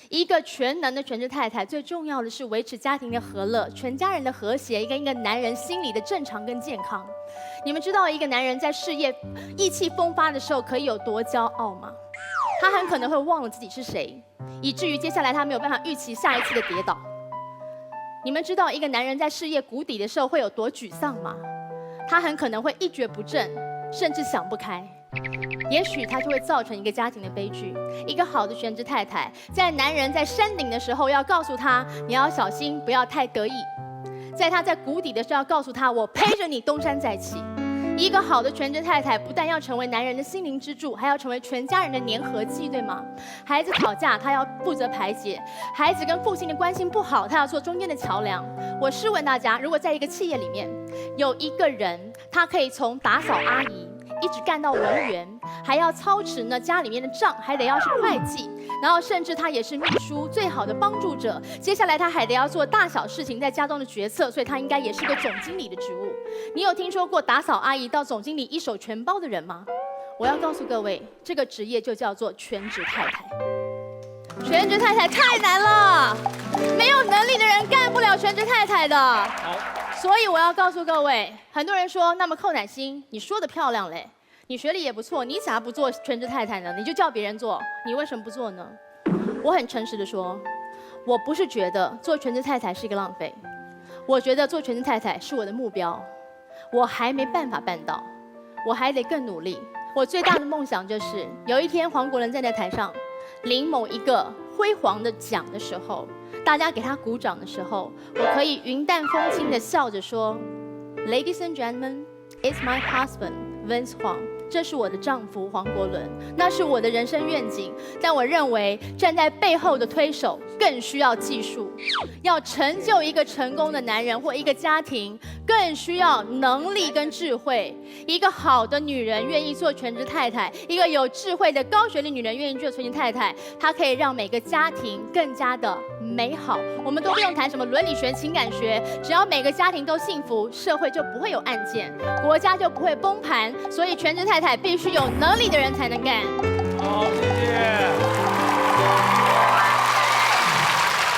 Speaker 14: 一个全能的全职太太，最重要的是维持家庭的和乐，全家人的和谐，跟一个男人心理的正常跟健康。你们知道一个男人在事业意气风发的时候可以有多骄傲吗？他很可能会忘了自己是谁，以至于接下来他没有办法预期下一次的跌倒。你们知道一个男人在事业谷底的时候会有多沮丧吗？他很可能会一蹶不振，甚至想不开。也许他就会造成一个家庭的悲剧。一个好的全职太太，在男人在山顶的时候要告诉他，你要小心，不要太得意；在他在谷底的时候要告诉他，我陪着你东山再起。一个好的全职太太，不但要成为男人的心灵支柱，还要成为全家人的粘合剂，对吗？孩子吵架，她要负责排解；孩子跟父亲的关系不好，她要做中间的桥梁。我试问大家，如果在一个企业里面，有一个人，他可以从打扫阿姨一直干到文员，还要操持呢家里面的账，还得要是会计，然后甚至他也是秘书最好的帮助者。接下来他还得要做大小事情在家中的决策，所以他应该也是个总经理的职务。你有听说过打扫阿姨到总经理一手全包的人吗？我要告诉各位，这个职业就叫做全职太太。全职太太太难了，没有能力的人干不了全职太太的。所以我要告诉各位，很多人说，那么寇乃馨，你说的漂亮嘞，你学历也不错，你咋不做全职太太呢？你就叫别人做，你为什么不做呢？我很诚实的说，我不是觉得做全职太太是一个浪费，我觉得做全职太太是我的目标，我还没办法办到，我还得更努力。我最大的梦想就是有一天黄国伦站在台上领某一个辉煌的奖的时候，大家给他鼓掌的时候，我可以云淡风轻地笑着说 ：“Ladies and gentlemen, it's my husband, Vince Huang。”这是我的丈夫黄国伦，那是我的人生愿景。但我认为站在背后的推手更需要技术，要成就一个成功的男人或一个家庭，更需要能力跟智慧。一个好的女人愿意做全职太太，一个有智慧的高学历女人愿意做全职太太，她可以让每个家庭更加的美好。我们都不用谈什么伦理学、情感学，只要每个家庭都幸福，社会就不会有案件，国家就不会崩盘。所以全职太太必须有能力的人才能干。
Speaker 1: 好，谢谢。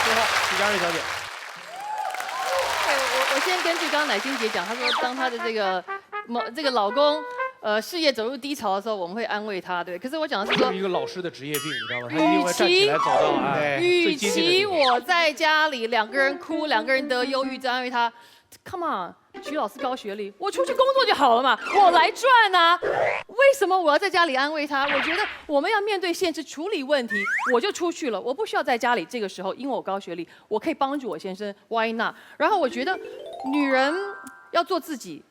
Speaker 1: 最后，许佳瑞小姐。
Speaker 15: 我先根据刚刚乃馨姐讲，她说当她的这个老公事业走入低潮的时候，我们会安慰她，对。可是我讲的是说，
Speaker 1: 这是一个老师的职业病，你知道吗？他一定会站起来走到
Speaker 15: 与其我在家里两个人哭，两个人得忧郁症安慰她 ，Come on。徐老师高学历，我出去工作就好了嘛，我来赚啊！为什么我要在家里安慰他？我觉得我们要面对现实，处理问题，我就出去了，我不需要在家里。这个时候，因为我高学历，我可以帮助我先生 ，Why not？ 然后我觉得女人要做自己。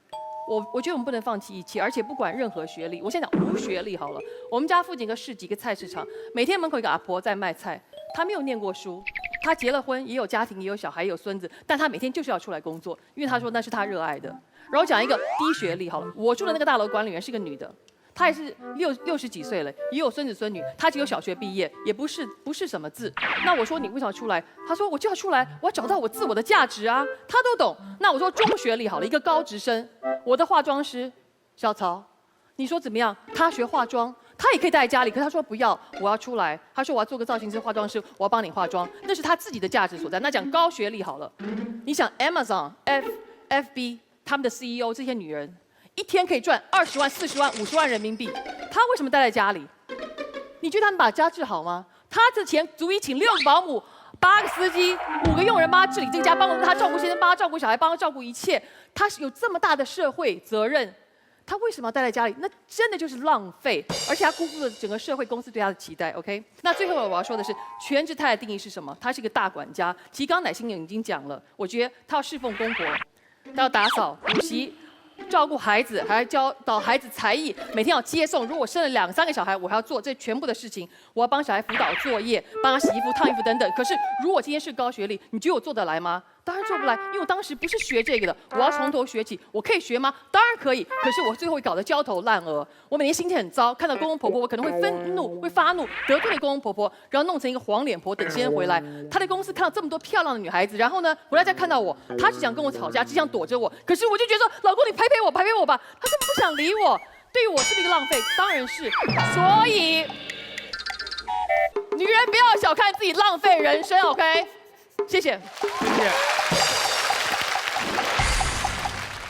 Speaker 15: 我觉得我们不能放弃一切，而且不管任何学历，我现在讲无学历好了。我们家附近一个市集，一个菜市场，每天门口一个阿婆在卖菜，她没有念过书，她结了婚，也有家庭，也有小孩，也有孙子，但她每天就是要出来工作，因为她说那是她热爱的。然后讲一个低学历好了，我住的那个大楼管理员是个女的，她也是60几岁了，也有孙子孙女，她只有小学毕业，也不是什么字。那我说你为什么出来？她说我就要出来，我要找到我自我的价值啊，她都懂。那我说中学历好了，一个高职生，我的化妆师小曹，你说怎么样？她学化妆。他也可以待在家里，可是他说不要，我要出来。他说我要做个造型师、化妆师，我要帮你化妆，那是他自己的价值所在。那讲高学历好了，你想 Amazon、FB 他们的 CEO 这些女人，一天可以赚20万、40万、50万人民币，她为什么待在家里？你觉得他们把家治好吗？他的钱足以请6个保姆、8个司机、5个佣人帮他治理这个家，帮他照顾先生，帮他照顾小孩，帮他照顾一切。他是有这么大的社会责任。他为什么要待在家里？那真的就是浪费，而且他辜负了整个社会公司对他的期待。OK， 那最后我要说的是，全职太太的定义是什么？她是一个大管家。其实刚刚乃馨已经讲了，我觉得她要侍奉公婆，她要打扫、补习、照顾孩子，还要教导孩子才艺，每天要接送。如果我生了2、3个小孩，我还要做这全部的事情。我要帮小孩辅导作业，帮他洗衣服、烫衣服等等。可是如果我今天是高学历，你觉得我做得来吗？当然做不来，因为我当时不是学这个的，我要从头学起。我可以学吗？当然可以。可是我最后会搞得焦头烂额，我每天心情很糟，看到公公婆婆，我可能会愤怒、会发怒，得罪了公公婆婆，然后弄成一个黄脸婆，等先生回来。他在公司看到这么多漂亮的女孩子，然后呢，回来再看到我，他只想跟我吵架，只想躲着我。可是我就觉得说，老公你陪陪我，陪陪我吧。他根本不想理我，对于我是不是一个浪费？当然是。所以，女人不要小看自己浪费人生 ，OK？ 谢谢。
Speaker 1: 谢谢。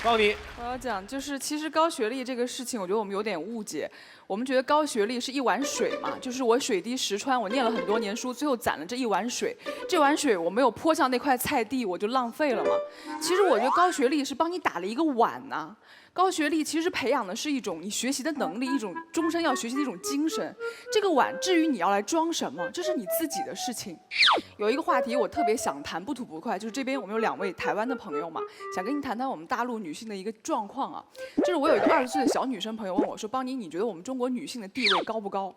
Speaker 1: 到你。
Speaker 11: 我要讲，就是其实高学历这个事情，我觉得我们有点误解。我们觉得高学历是一碗水嘛，就是我水滴石穿，我念了很多年书，最后攒了这一碗水。这碗水我没有泼向那块菜地，我就浪费了嘛。其实我觉得高学历是帮你打了一个碗呐。高学历其实培养的是一种你学习的能力，一种终身要学习的一种精神。这个碗至于你要来装什么，这是你自己的事情。有一个话题我特别想谈，不吐不快，就是这边我们有2位台湾的朋友嘛，想跟你谈谈我们大陆女性的一个状况啊。就是我有一个20岁的小女生朋友问我说：“邦尼，你觉得我们中国女性的地位高不高？”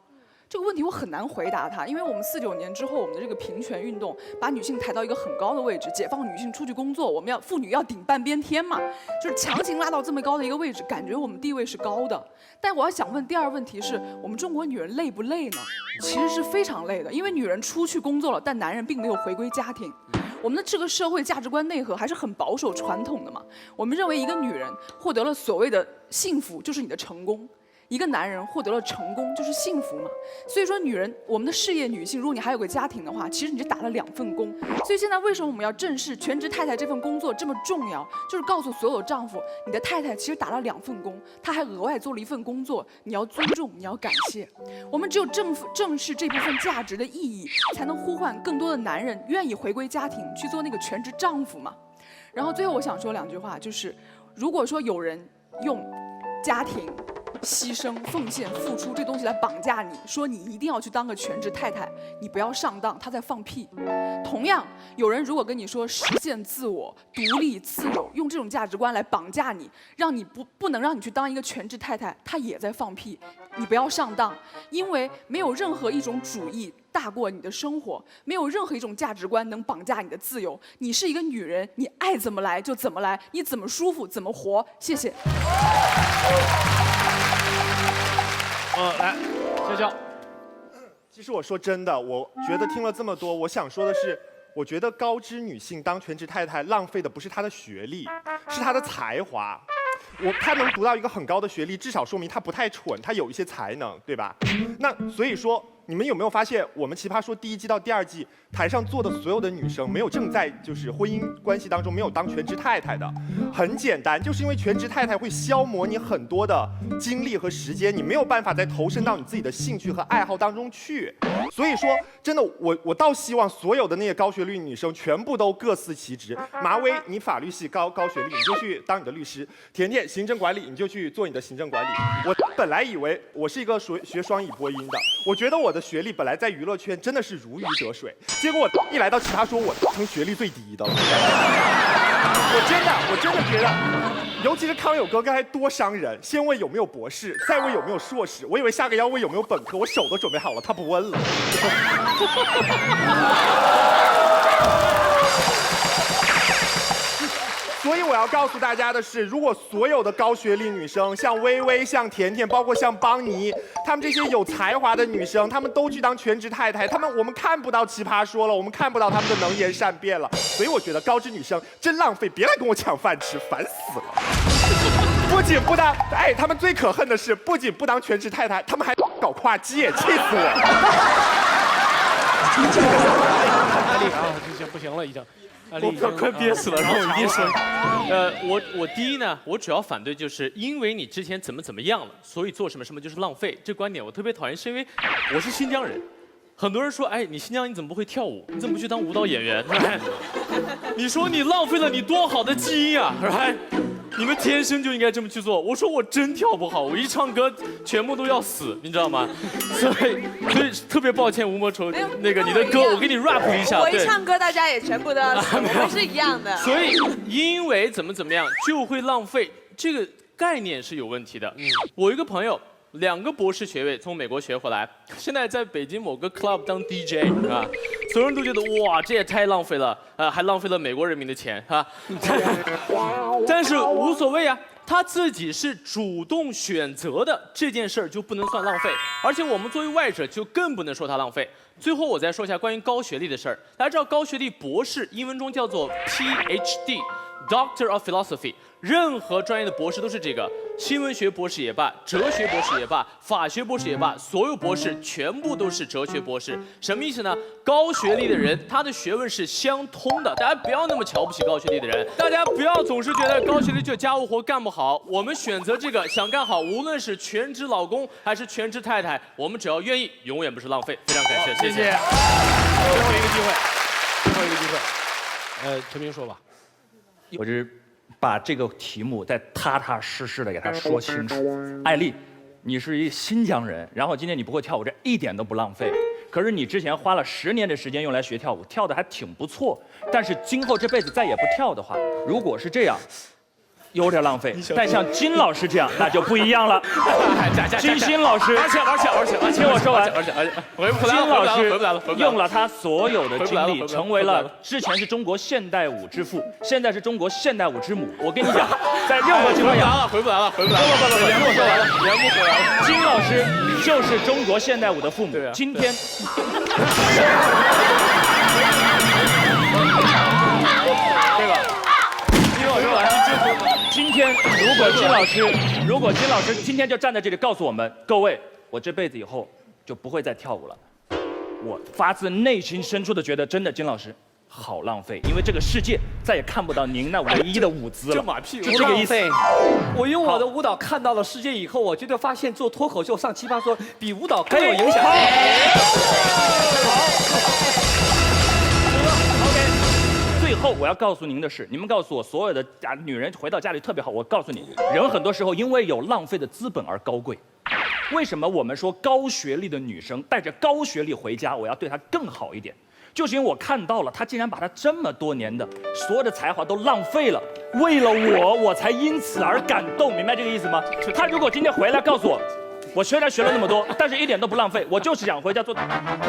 Speaker 11: 这个问题我很难回答她，因为我们49年之后，我们的这个平权运动把女性抬到一个很高的位置，解放女性出去工作，我们妇女要顶半边天嘛，就是强行拉到这么高的一个位置，感觉我们地位是高的。但我要想问第2个问题是，我们中国女人累不累呢？其实是非常累的，因为女人出去工作了，但男人并没有回归家庭。我们的这个社会价值观内核还是很保守传统的嘛，我们认为一个女人获得了所谓的幸福就是你的成功。一个男人获得了成功就是幸福嘛，所以说女人，我们的事业女性，如果你还有个家庭的话，其实你就打了2份工。所以现在为什么我们要正视全职太太这份工作这么重要？就是告诉所有丈夫，你的太太其实打了2份工，她还额外做了1份工作，你要尊重，你要感谢。我们只有正视这部分价值的意义，才能呼唤更多的男人愿意回归家庭，去做那个全职丈夫嘛。然后最后我想说2句话，就是如果说有人用家庭牺牲、奉献、付出这东西来绑架你，说你一定要去当个全职太太，你不要上当，他在放屁。同样，有人如果跟你说实现自我、独立、自由，用这种价值观来绑架你，让你不能让你去当一个全职太太，他也在放屁。你不要上当，因为没有任何一种主义大过你的生活，没有任何一种价值观能绑架你的自由。你是一个女人，你爱怎么来就怎么来，你怎么舒服怎么活。谢谢。
Speaker 1: 来，笑笑。
Speaker 16: 其实我说真的，我觉得听了这么多，我想说的是，我觉得高知女性当全职太太浪费的不是她的学历，是她的才华。她能读到一个很高的学历，至少说明她不太蠢，她有一些才能，对吧？那所以说，你们有没有发现，我们奇葩说第1季到第2季台上坐的所有的女生，没有正在就是婚姻关系当中没有当全职太太的？很简单，就是因为全职太太会消磨你很多的精力和时间，你没有办法再投身到你自己的兴趣和爱好当中去。所以说，真的，我倒希望所有的那些高学历女生全部都各司其职。马薇，你法律系高学历，你就去当你的律师；甜甜，行政管理，你就去做你的行政管理。我本来以为我是一个学双语播音的，我觉得我的学历本来在娱乐圈真的是如鱼得水，结果一来到奇葩说，我成学历最低的了。我真的觉得，尤其是康永哥刚才多伤人，先问有没有博士，再问有没有硕士，我以为下个要问有没有本科，我手都准备好了，他不问了。所以我要告诉大家的是，如果所有的高学历女生，像薇薇、像甜甜，包括像邦尼，她们这些有才华的女生，她们都去当全职太太，我们看不到奇葩说了，我们看不到她们的能言善辩了。所以我觉得高知女生真浪费，别来跟我抢饭吃，烦死了。不仅不当，她们最可恨的是，不仅不当全职太太，她们还搞跨界，气死我！
Speaker 1: 阿丽啊，不行了，已经。
Speaker 17: 我快憋死了，让我一说。我第一呢，我主要反对就是因为你之前怎么样了，所以做什么就是浪费。这观点我特别讨厌，是因为我是新疆人。很多人说，你新疆你怎么不会跳舞？你怎么不去当舞蹈演员？你说你浪费了你多好的基因啊！你们天生就应该这么去做。我说我真跳不好，我一唱歌全部都要死，你知道吗？所以特别抱歉吴莫愁，那个你的歌我给你 rap 一下。
Speaker 18: 我一唱歌大家也全部都要死，我们是一样的。
Speaker 17: 所以因为怎么样就会浪费，这个概念是有问题的。我一个朋友2个博士学位从美国学回来，现在在北京某个 club 当 DJ 啊，所有人都觉得哇这也太浪费了，还浪费了美国人民的钱啊。但是无所谓啊，他自己是主动选择的，这件事儿就不能算浪费。而且我们作为外者就更不能说他浪费。最后我再说一下关于高学历的事儿，大家知道高学历博士英文中叫做 PhD。Doctor of Philosophy， 任何专业的博士都是这个，新闻学博士也罢，哲学博士也罢，法学博士也罢，所有博士全部都是哲学博士。什么意思呢？高学历的人，他的学问是相通的。大家不要那么瞧不起高学历的人，大家不要总是觉得高学历就家务活干不好。我们选择这个想干好，无论是全职老公还是全职太太，我们只要愿意，永远不是浪费。非常感谢，谢谢。
Speaker 1: 最后一个机会，陈明说吧。
Speaker 9: 我是把这个题目再踏踏实实的给他说清楚。艾丽，你是一新疆人，然后今天你不会跳舞，这一点都不浪费。可是你之前花了10年的时间用来学跳舞，跳的还挺不错。但是今后这辈子再也不跳的话，如果是这样，有点浪费。但像金老师这样，那就不一样了。金星老师，
Speaker 17: 而且，
Speaker 9: 听我说完。
Speaker 17: 金
Speaker 9: 老师用了他所有的精力，成为了之前是中国现代舞之父，现在是中国现代舞之母。我跟你讲，在任何情况下，
Speaker 17: 回不来了。
Speaker 9: 不，言不说完了，言不回来了。金老师就是中国现代舞的父母。今天。对吧？听我说完。今天如果金老师今天就站在这里告诉我们各位，我这辈子以后就不会再跳舞了，我发自内心深处的觉得，真的金老师好浪费，因为这个世界再也看不到您那唯一的舞姿了。
Speaker 17: 这马屁，
Speaker 19: 就这个意思。我用我的舞蹈看到了世界以后，我觉得发现做脱口秀上奇葩说比舞蹈更有影响力。
Speaker 9: 最后后我要告诉您的是，你们告诉我所有的女人回到家里特别好，我告诉你，人很多时候因为有浪费的资本而高贵。为什么我们说高学历的女生带着高学历回家，我要对她更好一点？就是因为我看到了她竟然把她这么多年的所有的才华都浪费了，为了我才因此而感动，明白这个意思吗？她如果今天回来告诉我，我虽然学了那么多，但是一点都不浪费，我就是想回家做，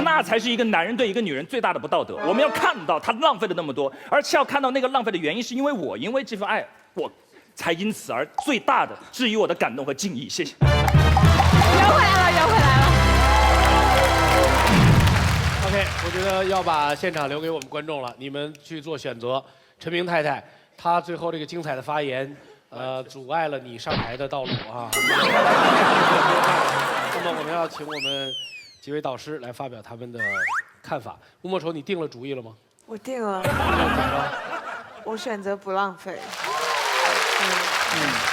Speaker 9: 那才是一个男人对一个女人最大的不道德。我们要看到他浪费了那么多，而且要看到那个浪费的原因是因为我，因为这份爱，我才因此而最大的质疑我的感动和敬意。谢谢。
Speaker 3: 圆回来了，圆回来了。
Speaker 1: OK， 我觉得要把现场留给我们观众了，你们去做选择。陈明太太，她最后这个精彩的发言。阻碍了你上台的道路啊！那么我们要请我们几位导师来发表他们的看法。吴莫愁，你定了主意了吗？
Speaker 18: 我定了。我选择不浪费。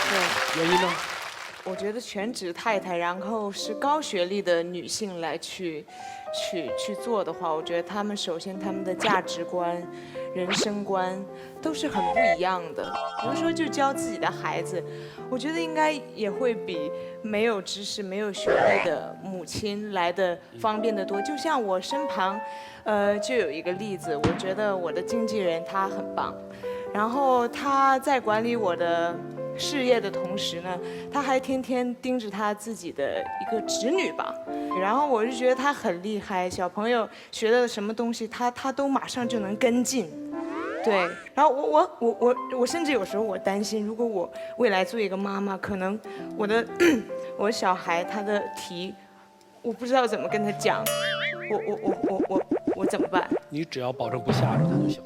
Speaker 1: 对。原因呢？
Speaker 18: 我觉得全职太太，然后是高学历的女性来去做的话，我觉得她们首先她们的价值观、人生观都是很不一样的。比如说，就教自己的孩子，我觉得应该也会比没有知识、没有学历的母亲来的方便得多。就像我身旁，就有一个例子，我觉得我的经纪人他很棒，然后他在管理我的事业的同时呢，他还天天盯着他自己的一个侄女吧，然后我就觉得他很厉害，小朋友学的什么东西，他都马上就能跟进，对。然后我甚至有时候我担心，如果我未来做一个妈妈，可能我的小孩他的题，我不知道怎么跟他讲，我怎么办？
Speaker 1: 你只要保证不吓着他就行。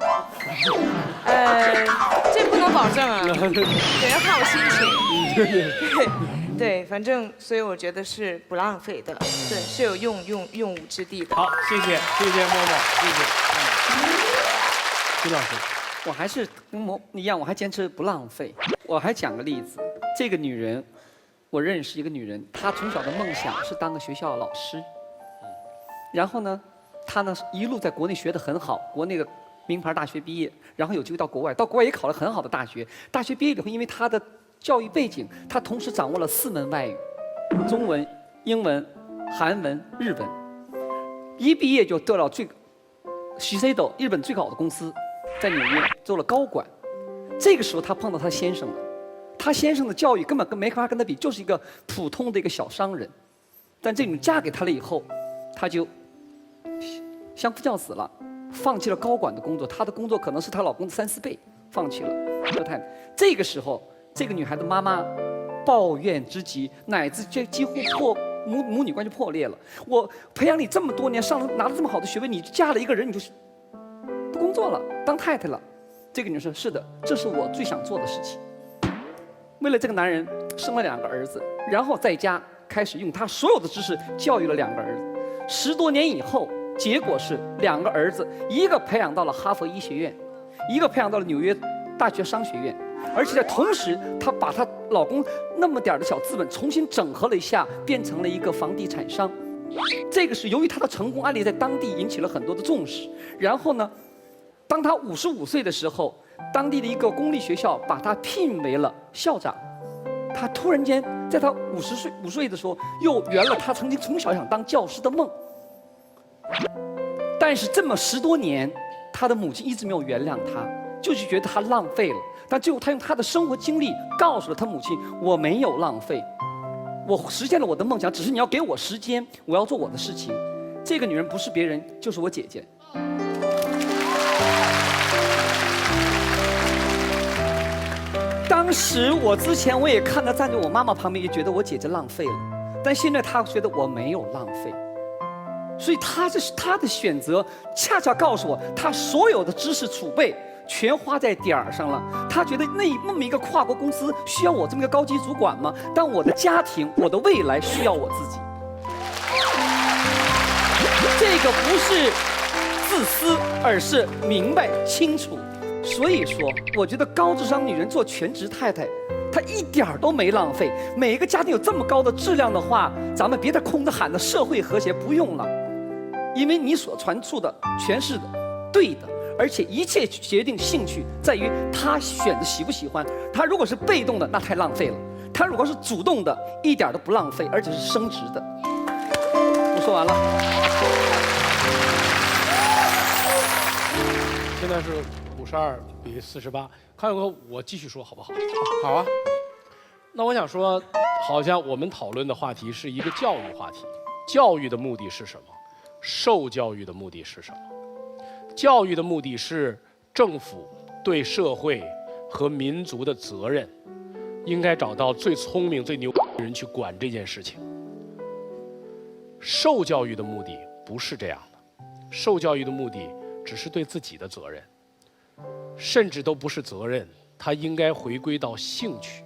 Speaker 18: 这不能保证啊，对，要看我心情。对，反正所以我觉得是不浪费的，对，是有用武之地的。
Speaker 1: 好，谢谢默默，谢谢。金老师，
Speaker 19: 我还是跟一样，我还坚持不浪费。我还讲个例子，这个女人，我认识一个女人，她从小的梦想是当个学校老师，然后呢，她呢一路在国内学得很好，国内的名牌大学毕业，然后有机会到国外也考了很好的大学。大学毕业以后，因为她的教育背景，她同时掌握了4门外语：中文、英文、韩文、日文。一毕业就得到Shiseido 日本最好的公司，在纽约做了高管。这个时候，她碰到她先生了。她先生的教育根本没法跟她比，就是一个普通的一个小商人。但这女嫁给他了以后，她就相夫教子了。放弃了高管的工作，她的工作可能是她老公的3、4倍，放弃了。这个时候，这个女孩的妈妈抱怨之极，乃至几乎母女关系破裂了。我培养你这么多年，拿了这么好的学位，你嫁了一个人，你就不工作了，当太太了。这个女生是的，这是我最想做的事情。为了这个男人，生了2个儿子，然后在家开始用他所有的知识教育了2个儿子。10多年以后。结果是2个儿子，一个培养到了哈佛医学院，一个培养到了纽约大学商学院，而且在同时，她把她老公那么点的小资本重新整合了一下，变成了一个房地产商。这个是由于她的成功案例在当地引起了很多的重视。然后呢，当她55岁的时候，当地的一个公立学校把她聘为了校长。她突然间在她50岁的时候，又圆了她曾经从小想当教师的梦。但是这么10多年，他的母亲一直没有原谅他，就是觉得他浪费了。但最后他用他的生活经历告诉了他母亲：我没有浪费，我实现了我的梦想，只是你要给我时间，我要做我的事情。这个女人不是别人，就是我姐姐。当时之前我也看她站在我妈妈旁边，也觉得我姐姐浪费了，但现在她觉得我没有浪费。所以这是他的选择，恰恰告诉我，他所有的知识储备全花在点儿上了。他觉得那么一个跨国公司需要我这么一个高级主管吗？但我的家庭，我的未来需要我自己。这个不是自私，而是明白清楚。所以说，我觉得高智商女人做全职太太，她一点儿都没浪费。每一个家庭有这么高的质量的话，咱们别再空着喊的社会和谐，不用了。因为你所传述的全是对的，而且一切决定兴趣在于他选择喜不喜欢。他如果是被动的，那太浪费了；他如果是主动的，一点都不浪费，而且是升值的。我说完了。
Speaker 1: 现在是52-48。康永哥，我继续说好不好？
Speaker 2: 好啊。
Speaker 1: 那我想说，好像我们讨论的话题是一个教育话题。教育的目的是什么？受教育的目的是什么？教育的目的是政府对社会和民族的责任，应该找到最聪明、最牛的人去管这件事情。受教育的目的不是这样的，受教育的目的只是对自己的责任，甚至都不是责任，它应该回归到兴趣，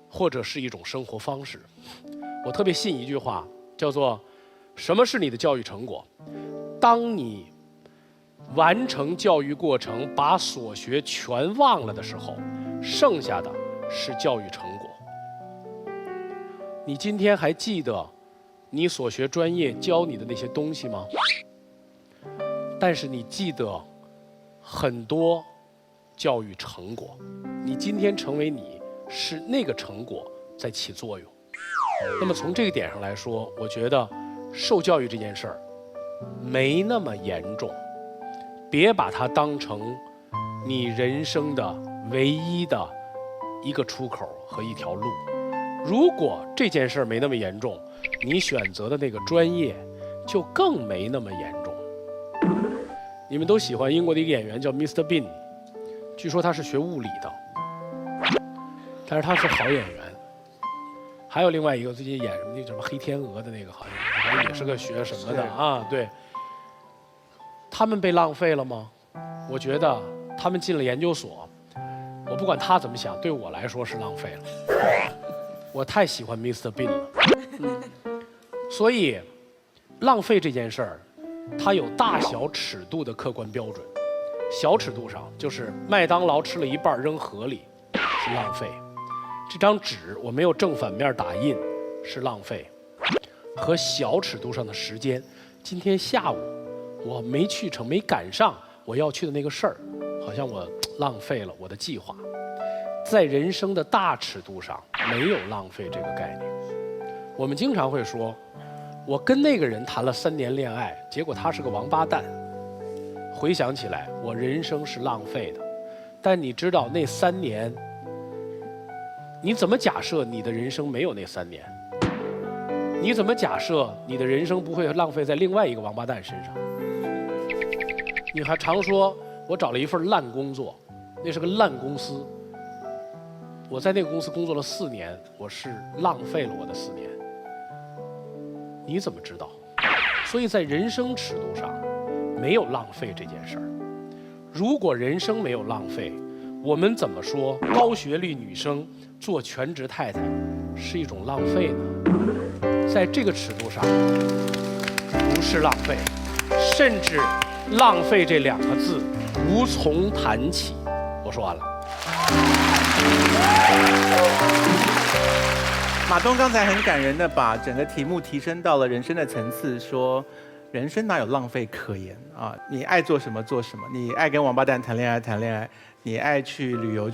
Speaker 1: 或者是一种生活方式。我特别信一句话，叫做“什么是你的教育成果？当你完成教育过程，把所学全忘了的时候，剩下的是教育成果。你今天还记得你所学专业教你的那些东西吗？但是你记得很多教育成果，你今天成为你，是那个成果在起作用。那么从这个点上来说，我觉得受教育这件事儿没那么严重，别把它当成你人生的唯一的一个出口和一条路。如果这件事儿没那么严重，你选择的那个专业就更没那么严重。你们都喜欢英国的一个演员叫 Mr. Bean， 据说他是学物理的，但是他是好演员。还有另外一个最近演什么黑天鹅的那个，好像也是个学什么的啊？对。他们被浪费了吗？我觉得他们进了研究所，我不管他怎么想，对我来说是浪费了。我太喜欢 Mr. Bean 了，所以浪费这件事儿，它有大小尺度的客观标准。小尺度上就是麦当劳吃了一半扔河里是浪费，这张纸我没有正反面打印是浪费，和小尺度上的时间，今天下午我没去成，没赶上我要去的那个事儿，好像我浪费了我的计划。在人生的大尺度上，没有浪费这个概念。我们经常会说，我跟那个人谈了3年恋爱，结果他是个王八蛋。回想起来，我人生是浪费的。但你知道那3年，你怎么假设你的人生没有那3年？你怎么假设你的人生不会浪费在另外一个王八蛋身上？你还常说我找了一份烂工作，那是个烂公司。我在那个公司工作了4年，我是浪费了我的4年。你怎么知道？所以在人生尺度上，没有浪费这件事儿。如果人生没有浪费，我们怎么说高学历女生做全职太太是一种浪费呢？在这个尺度上，不是浪费，甚至浪费这2个字无从谈起。我说完了。
Speaker 2: 马东刚才很感人的把整个题目提升到了人生的层次，说人生哪有浪费可言啊？你爱做什么做什么，你爱跟王八蛋谈恋爱，你爱去旅游，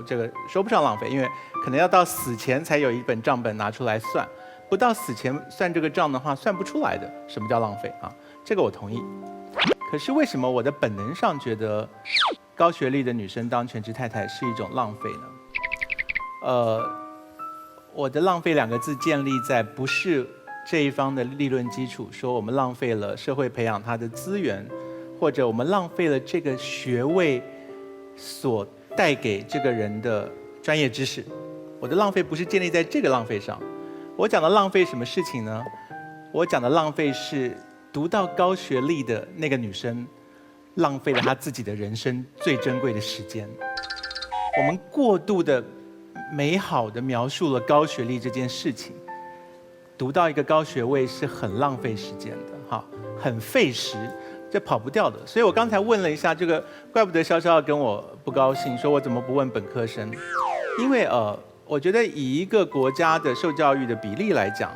Speaker 2: 这个说不上浪费，因为可能要到死前才有一本账本拿出来算，不到死前算这个账的话，算不出来的。什么叫浪费啊？这个我同意。可是为什么我的本能上觉得高学历的女生当全职太太是一种浪费呢？我的浪费2个字建立在不是这一方的立论基础，说我们浪费了社会培养它的资源，或者我们浪费了这个学位所带给这个人的专业知识。我的浪费不是建立在这个浪费上。我讲的浪费什么事情呢？我讲的浪费是读到高学历的那个女生浪费了她自己的人生最珍贵的时间。我们过度的美好的描述了高学历这件事情，读到一个高学位是很浪费时间的，哈，很费时，这跑不掉的。所以我刚才问了一下这个，怪不得潇潇跟我不高兴，说我怎么不问本科生？因为我觉得以一个国家的受教育的比例来讲，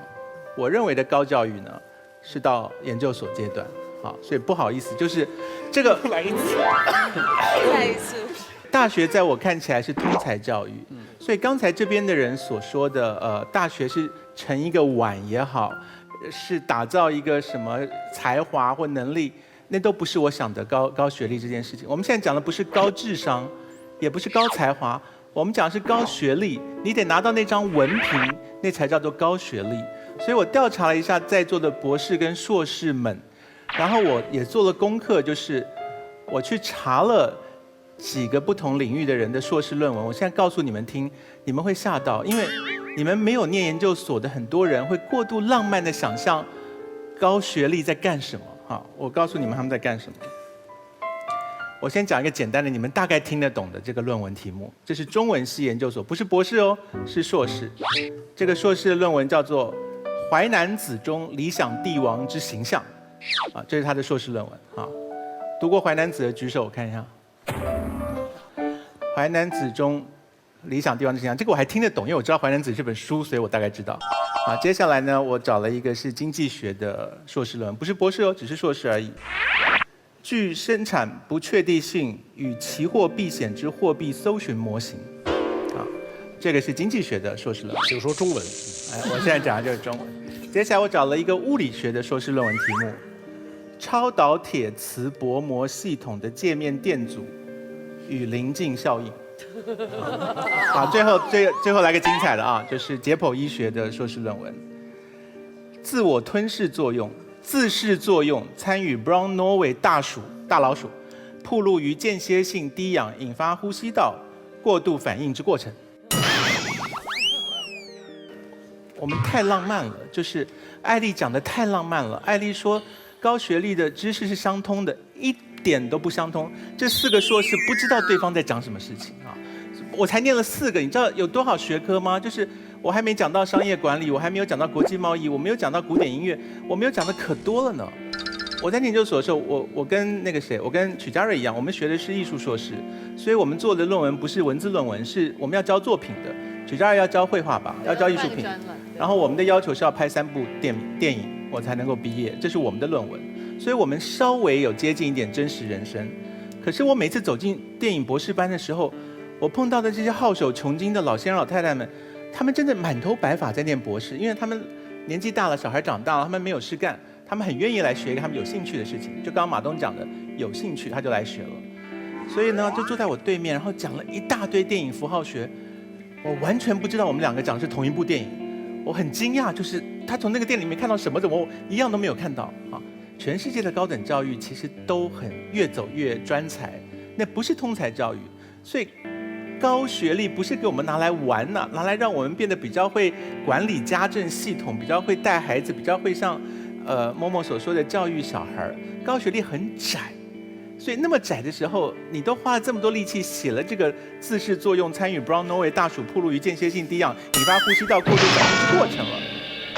Speaker 2: 我认为的高教育呢是到研究所阶段，好，所以不好意思，就是这个
Speaker 18: 来一次，来一次。
Speaker 2: 大学在我看起来是通才教育，所以刚才这边的人所说的，大学是盛一个碗也好，是打造一个什么才华或能力，那都不是我想的高学历这件事情。我们现在讲的不是高智商，也不是高才华，我们讲的是高学历，你得拿到那张文凭，那才叫做高学历。所以我调查了一下在座的博士跟硕士们，然后我也做了功课，就是我去查了几个不同领域的人的硕士论文。我现在告诉你们听，你们会吓到，因为你们没有念研究所的很多人会过度浪漫的想象高学历在干什么。好，我告诉你们他们在干什么。我先讲一个简单的，你们大概听得懂的这个论文题目。这是中文系研究所，不是博士哦，是硕士。这个硕士的论文叫做《淮南子中理想帝王之形象》，啊，这是他的硕士论文。啊，读过淮南子的举手，我看一下。淮南子中理想帝王之形象，这个我还听得懂，因为我知道淮南子这本书，所以我大概知道。啊，接下来呢，我找了一个是经济学的硕士论文，不是博士哦，只是硕士而已。具生产不确定性与期货避险之货币搜寻模型，啊，这个是经济学的硕士论文。
Speaker 1: 请说中文。
Speaker 2: 哎，我现在讲的就是中文。接下来我找了一个物理学的硕士论文题目：超导铁磁薄膜系统的界面电阻与临近效应。好，最后来个精彩的啊，就是解剖医学的硕士论文：自我吞噬作用。自噬作用参与 Brown Norway 大老鼠暴露于间歇性低氧引发呼吸道过度反应之过程。我们太浪漫了，就是艾丽讲的太浪漫了。艾丽说高学历的知识是相通的，一点都不相通。这4个硕士不知道对方在讲什么事情啊！我才念了4个，你知道有多少学科吗？就是我还没讲到商业管理，我还没有讲到国际贸易，我没有讲到古典音乐，我没有讲的可多了呢。我在研究所的时候，我跟那个谁，我跟曲家瑞一样，我们学的是艺术硕士，所以我们做的论文不是文字论文，是我们要教作品的。曲家瑞要教绘画吧，要教艺术品，然后我们的要求是要拍3部电影，我才能够毕业，这是我们的论文。所以我们稍微有接近一点真实人生。可是我每次走进电影博士班的时候，我碰到的这些好手穷经的老先生老太太们，他们真的满头白发在念博士，因为他们年纪大了，小孩长大了，他们没有事干，他们很愿意来学一个他们有兴趣的事情。就刚刚马东讲的，有兴趣他就来学了。所以呢，就坐在我对面，然后讲了一大堆电影符号学，我完全不知道我们2个讲的是同一部电影。我很惊讶，就是他从那个电影里面看到什么，怎么我一样都没有看到啊！全世界的高等教育其实都很越走越专才，那不是通才教育，所以。高学历不是给我们拿来玩呐，拿来让我们变得比较会管理家政系统，比较会带孩子，比较会像某某所说的教育小孩。高学历很窄，所以那么窄的时候，你都花了这么多力气写了这个自噬作用参与 Brown Norway 大鼠暴露于间歇性低氧引发呼吸道过度反应之过程了。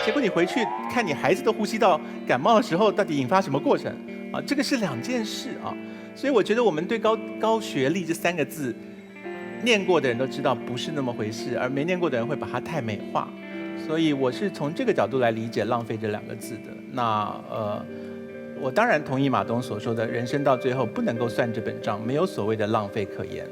Speaker 2: 结果你回去看你孩子的呼吸道感冒的时候，到底引发什么过程啊？这个是2件事啊。所以我觉得我们对高学历这3个字。念过的人都知道不是那么回事，而没念过的人会把它太美化，所以我是从这个角度来理解浪费这2个字的。那我当然同意马东所说的，人生到最后不能够算这本账，没有所谓的浪费可言。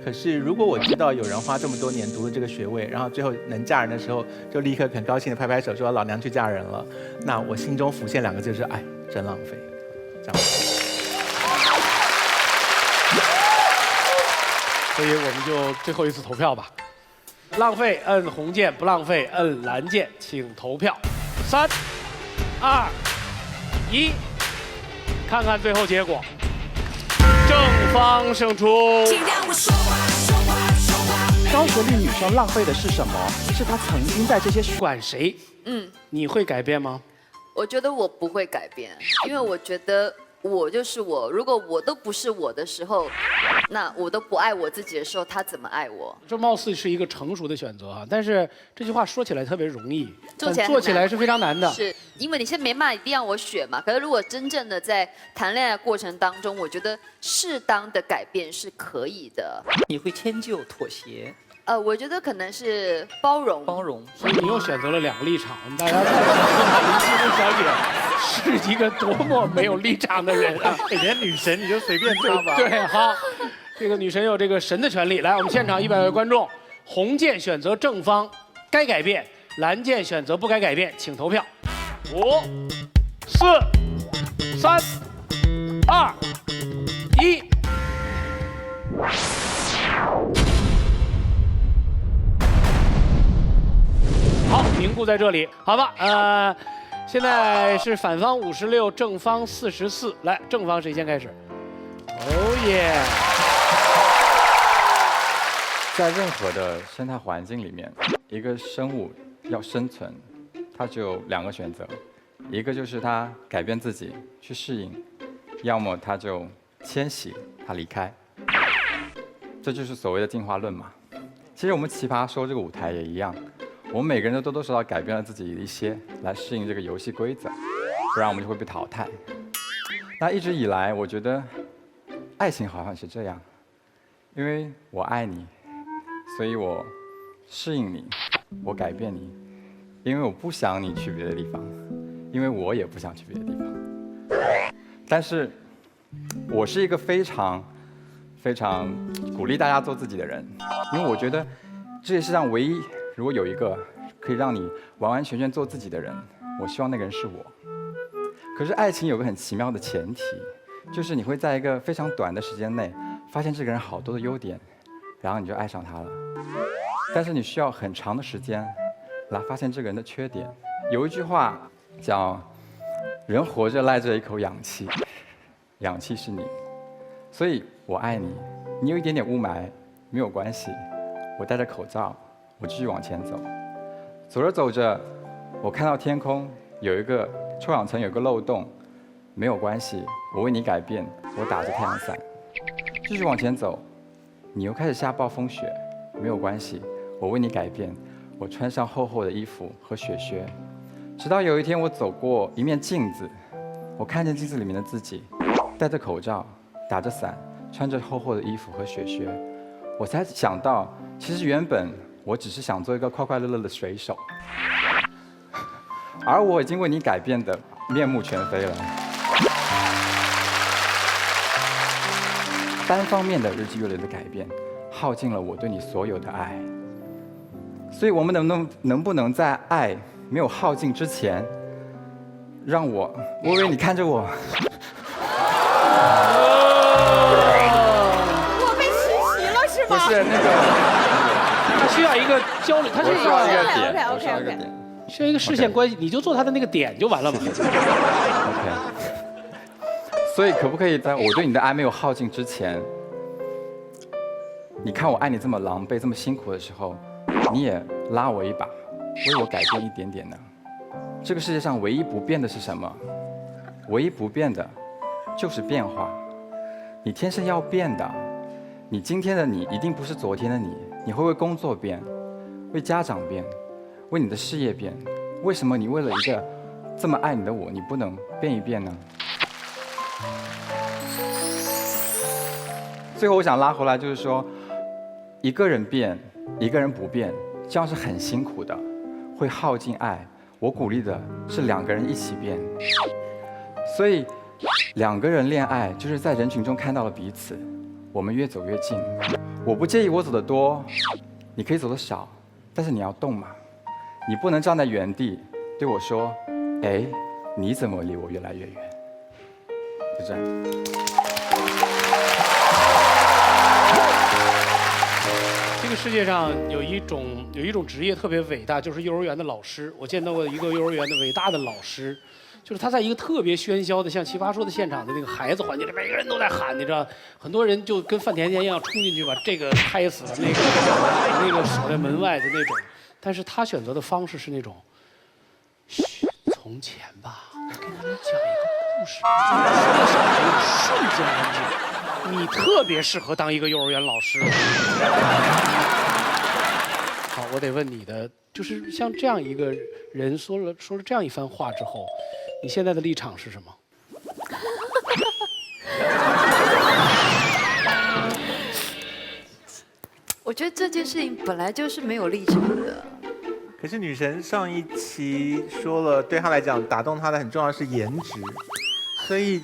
Speaker 2: 可是如果我知道有人花这么多年读了这个学位，然后最后能嫁人的时候，就立刻很高兴的拍拍手说老娘去嫁人了，那我心中浮现2个字是哎，真浪费，这样。
Speaker 1: 所以我们就最后一次投票吧。浪费摁红键，不浪费摁蓝键，请投票。3、2、1，看看最后结果。正方胜出。
Speaker 12: 高学历女生浪费的是什么？是她曾经在这些
Speaker 1: 管谁？你会改变吗？
Speaker 20: 我觉得我不会改变，因为我觉得。我就是我，如果我都不是我的时候，那我都不爱我自己的时候，他怎么爱我？
Speaker 1: 这貌似是一个成熟的选择啊，但是这句话说起来特别容易，
Speaker 20: 但
Speaker 1: 做起来是非常难的。
Speaker 20: 是因为你现在没办法一定要我选嘛，可是如果真正的在谈恋爱过程当中，我觉得适当的改变是可以的。
Speaker 19: 你会迁就妥协，
Speaker 20: 我觉得可能是包容。
Speaker 10: 包容。
Speaker 1: 所以你又选择了2个立场，我们大家看林心如小姐是一个多么没有立场的人啊！
Speaker 2: 连女神你就随便挑吧。
Speaker 1: 对，好，这个女神有这个神的权利。来，我们现场100位观众，红键选择正方，该改变；蓝键选择不该改变，请投票。5、4、3、2、1。好，凝固在这里，好吧？现在是反方56，正方44。来，正方谁先开始？哦耶！
Speaker 21: 在任何的生态环境里面，一个生物要生存，它只有2个选择，一个就是它改变自己去适应，要么它就迁徙，它离开。这就是所谓的进化论嘛。其实我们奇葩说这个舞台也一样，我们每个人都多多少少改变了自己一些，来适应这个游戏规则，不然我们就会被淘汰。那一直以来，我觉得爱情好像是这样，因为我爱你，所以我适应你，我改变你，因为我不想你去别的地方，因为我也不想去别的地方。但是，我是一个非常鼓励大家做自己的人，因为我觉得这世上唯一如果有一个可以让你完完全全做自己的人，我希望那个人是我。可是爱情有个很奇妙的前提，就是你会在一个非常短的时间内发现这个人好多的优点，然后你就爱上他了。但是你需要很长的时间来发现这个人的缺点。有一句话叫“人活着赖着一口氧气，氧气是你”，所以我爱你。你有一点点雾霾没有关系，我戴着口罩，我继续往前走。走着走着，我看到天空有一个臭氧层有个漏洞，没有关系，我为你改变，我打着太阳伞，继续往前走。你又开始下暴风雪，没有关系，我为你改变，我穿上厚厚的衣服和雪靴。直到有一天，我走过一面镜子，我看见镜子里面的自己，戴着口罩，打着伞，穿着厚厚的衣服和雪靴，我才想到，其实原本我只是想做一个快快乐乐的水手，而我已经为你改变的面目全非了。单方面的日积月累的改变，耗尽了我对你所有的爱。所以我们能不能在爱没有耗尽之前，让我微微你看着我。
Speaker 3: 我被实习了是吗？
Speaker 21: 不是那个，
Speaker 1: 他需要一个交流，他是
Speaker 21: 需要一个点，OK 我需要一个点。
Speaker 1: 需要一个视线关系，你就做他的那个点就完了嘛。
Speaker 21: OK。所以可不可以在我对你的爱没有耗尽之前，你看我爱你这么狼狈、这么辛苦的时候，你也拉我一把，为我改变一点点呢？这个世界上唯一不变的是什么？唯一不变的，就是变化。你天生要变的，你今天的你一定不是昨天的你。你会为工作变，为家长变，为你的事业变。为什么你为了一个这么爱你的我，你不能变一变呢？最后我想拉回来，就是说，一个人变，一个人不变，这样是很辛苦的，会耗尽爱。我鼓励的是2个人一起变。所以，2个人恋爱就是在人群中看到了彼此，我们越走越近。我不介意我走得多，你可以走得少，但是你要动嘛，你不能站在原地对我说，哎，你怎么离我越来越远？就这样。
Speaker 1: 这个世界上有一种职业特别伟大，就是幼儿园的老师。我见到过一个幼儿园的伟大的老师，就是他在一个特别喧嚣的像奇葩说的现场的那个孩子环境里，每个人都在喊，你知道，很多人就跟范甜甜一样冲进去把这个拍死了，那个守在门外的那种。但是他选择的方式是那种，嘘，从前吧，我给你们讲一个故事。小朋友瞬间安静。你特别适合当一个幼儿园老师。好，我得问你的，就是像这样一个人说了这样一番话之后，你现在的立场是什么？
Speaker 20: 我觉得这件事情本来就是没有立场的。
Speaker 2: 可是女神上一期说了，对她来讲打动她的很重要的是颜值，所以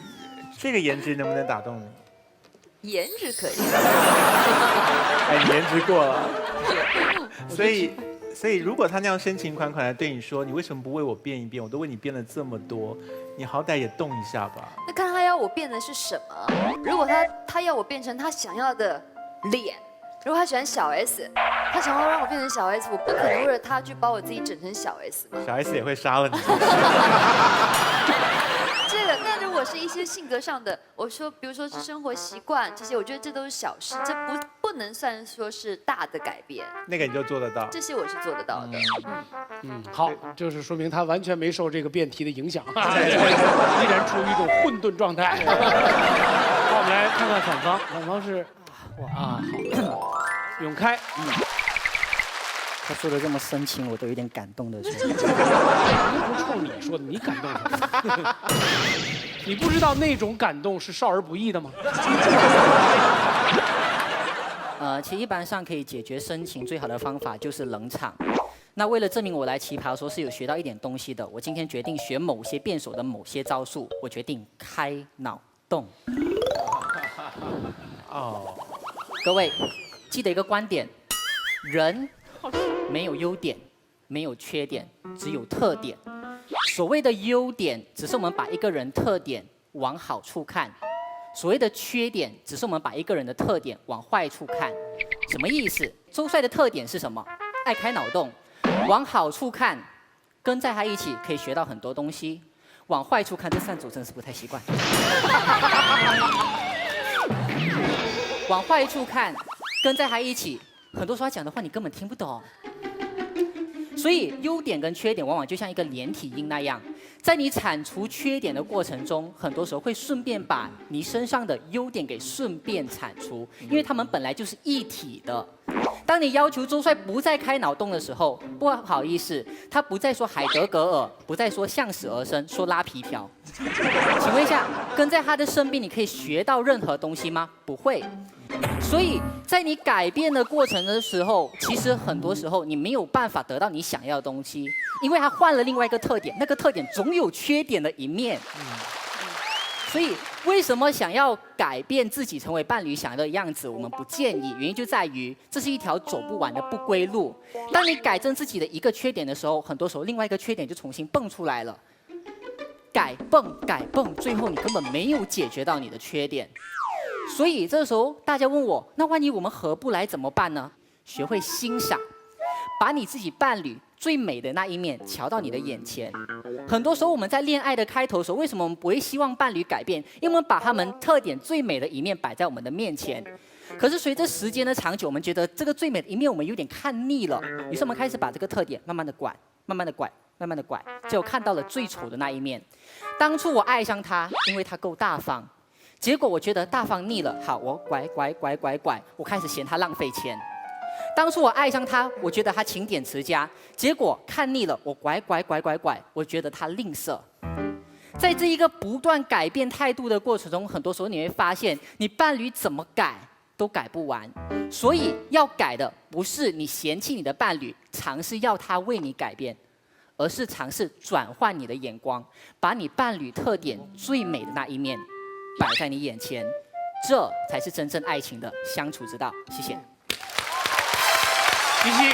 Speaker 2: 这个颜值能不能打动你？
Speaker 20: 颜值可以。
Speaker 2: 哎，你颜值过了。所以如果她那样深情款款的对你说，你为什么不为我变一变？我都为你变了这么多，你好歹也动一下吧。
Speaker 20: 那看他要我变的是什么？如果他要我变成他想要的脸，如果他喜欢小 S， 他想要让我变成小 S， 我不可能为了他去把我自己整成小 S 嘛。
Speaker 2: 小 S 也会杀了你。
Speaker 20: 这个，那如果是一些性格上的，我说，比如说是生活习惯这些，我觉得这都是小事，这不能算说是大的改变。
Speaker 2: 那个你就做得到。
Speaker 20: 这些我是做得到的。
Speaker 1: 好，就是说明他完全没受这个辩题的影响，依然处于一种混沌状态。好，我们来看看反方，反方是好，永开，
Speaker 8: 他说的这么深情，我都有点感动的说。
Speaker 1: 不是冲你说的，你感动什么？你不知道那种感动是少儿不宜的吗？
Speaker 8: 其实一般上可以解决深情最好的方法就是冷场。那为了证明我来旗袍说是有学到一点东西的，我今天决定学某些辩手的某些招数，我决定开脑洞。各位记得一个观点：人没有优点，没有缺点，只有特点。所谓的优点，只是我们把一个人特点往好处看；所谓的缺点，只是我们把一个人的特点往坏处看。什么意思？周帅的特点是什么？爱开脑洞。往好处看，跟在他一起可以学到很多东西；往坏处看，这散走真是不太习惯。往坏处看，跟在他一起，很多时候他讲的话你根本听不懂。所以优点跟缺点往往就像一个连体婴那样，在你铲除缺点的过程中，很多时候会顺便把你身上的优点给顺便铲除，因为他们本来就是一体的。当你要求周帅不再开脑洞的时候，不好意思，他不再说海德格尔，不再说向死而生，说拉皮条。请问一下，跟在他的身边，你可以学到任何东西吗？不会。所以在你改变的过程的时候，其实很多时候你没有办法得到你想要的东西，因为他换了另外一个特点，那个特点总有缺点的一面。所以为什么想要改变自己成为伴侣想要的样子，我们不建议，原因就在于这是一条走不完的不归路。当你改正自己的一个缺点的时候，很多时候另外一个缺点就重新蹦出来了。改蹦，最后你根本没有解决到你的缺点。所以这时候大家问我，那万一我们合不来怎么办呢？学会欣赏，把你自己伴侣最美的那一面瞧到你的眼前。很多时候我们在恋爱的开头的时候，为什么我们不会希望伴侣改变？因为我们把他们特点最美的一面摆在我们的面前。可是随着时间的长久，我们觉得这个最美的一面我们有点看腻了，于是我们开始把这个特点慢慢的拐，慢慢的拐，慢慢的拐，结果看到了最丑的那一面。当初我爱上他，因为他够大方。结果我觉得大方腻了，好，我拐，我开始嫌他浪费钱。当初我爱上他，我觉得他勤俭持家，结果看腻了，我拐，我觉得他吝啬。在这一个不断改变态度的过程中，很多时候你会发现，你伴侣怎么改都改不完。所以要改的不是你嫌弃你的伴侣，尝试要他为你改变，而是尝试转换你的眼光，把你伴侣特点最美的那一面摆在你眼前，这才是真正爱情的相处之道。谢谢。
Speaker 1: 西西，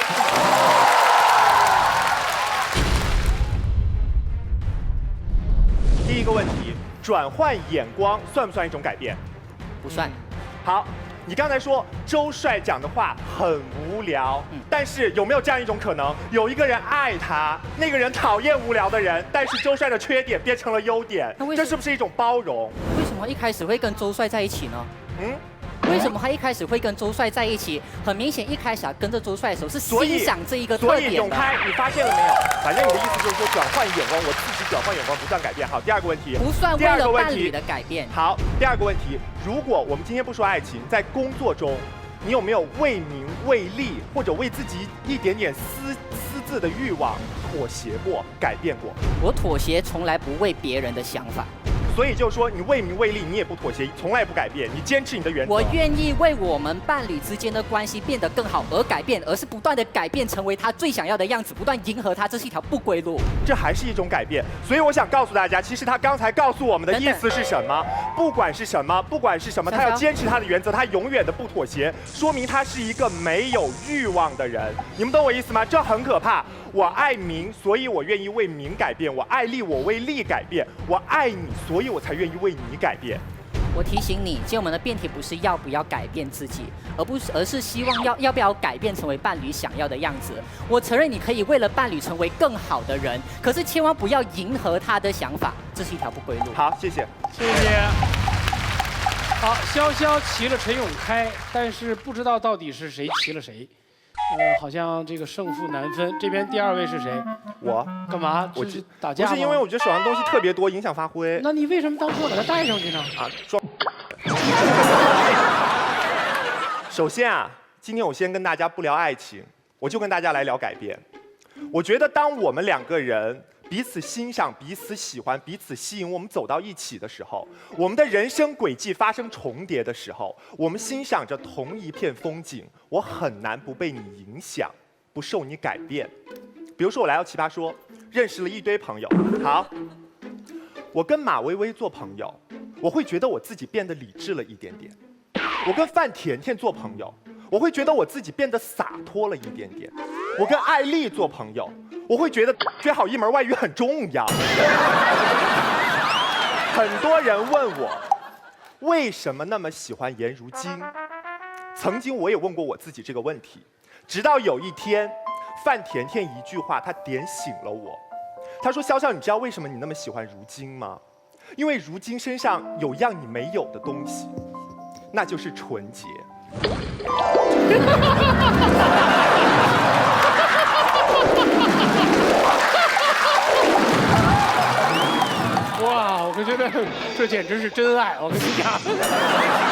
Speaker 16: 第一个问题，转换眼光算不算一种改变？
Speaker 8: 不算。
Speaker 16: 好，你刚才说周帅讲的话很无聊，但是有没有这样一种可能，有一个人爱他，那个人讨厌无聊的人，但是周帅的缺点变成了优点，这是不是一种包容？
Speaker 8: 为什么一开始会跟周帅在一起呢？为什么他一开始会跟周帅在一起？很明显，一开始跟着周帅的时候是欣赏这一个特点的。
Speaker 16: 所以永开，你发现了没有？反正你的意思就是说，转换眼光，我自己转换眼光不算改变。好，第二个问题，
Speaker 8: 不算为了伴侣的改变。
Speaker 16: 好，第二个问题，如果我们今天不说爱情，在工作中，你有没有为名为利，或者为自己一点点私自的欲望妥协过、改变过？
Speaker 8: 我妥协从来不为别人的想法。
Speaker 16: 所以就说你为名为利，你也不妥协，从来不改变，你坚持你的原则。
Speaker 8: 我愿意为我们伴侣之间的关系变得更好而改变，而是不断的改变，成为他最想要的样子，不断迎合他，这是一条不归路。
Speaker 16: 这还是一种改变。所以我想告诉大家，其实他刚才告诉我们的意思是什么？不管是什么，他要坚持他的原则，他永远的不妥协，说明他是一个没有欲望的人。你们懂我意思吗？这很可怕。我爱名，所以我愿意为名改变；我爱利，我为利改变；我爱你，所以我才愿意为你改变。
Speaker 8: 我提醒你，今天我们的辩题不是要不要改变自己，而是希望要不要改变成为伴侣想要的样子。我承认你可以为了伴侣成为更好的人，可是千万不要迎合他的想法，这是一条不归路。
Speaker 16: 好，谢谢，
Speaker 1: 谢谢。好，潇潇骑了陈永开，但是不知道到底是谁骑了谁。好像这个胜负难分。这边第2位是谁？
Speaker 16: 我。
Speaker 1: 干嘛？
Speaker 16: 我
Speaker 1: 是打架吗？
Speaker 16: 不是因为我觉得手上东西特别多，影响发挥。
Speaker 1: 那你为什么当初要把它带上去呢？
Speaker 16: 啊，装。首先啊，今天我先跟大家不聊爱情，我就跟大家来聊改变。我觉得当我们2个人彼此欣赏、彼此喜欢、彼此吸引，我们走到一起的时候，我们的人生轨迹发生重叠的时候，我们欣赏着同一片风景，我很难不被你影响，不受你改变。比如说我来到奇葩说，认识了一堆朋友，好，我跟马薇薇做朋友，我会觉得我自己变得理智了一点点；我跟范甜甜做朋友，我会觉得我自己变得洒脱了一点点；我跟艾丽做朋友，我会觉得学好一门外语很重要。很多人问我为什么那么喜欢颜如晶，曾经我也问过我自己这个问题，直到有一天范甜甜一句话，她点醒了我。她说：潇潇，你知道为什么你那么喜欢如晶吗？因为如晶身上有样你没有的东西，那就是纯洁。
Speaker 1: 哇，我觉得这简直是真爱，我跟你讲。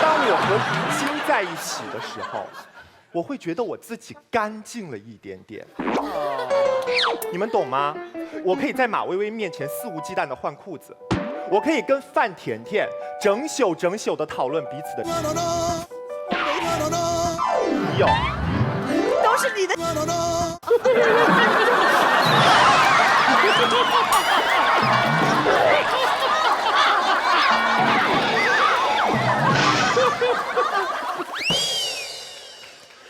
Speaker 16: 当我和如晶在一起的时候，我会觉得我自己干净了一点点。你们懂吗？我可以在马薇薇面前肆无忌惮的换裤子，我可以跟范甜甜整宿的讨论彼此的。你有？
Speaker 3: 都是你的。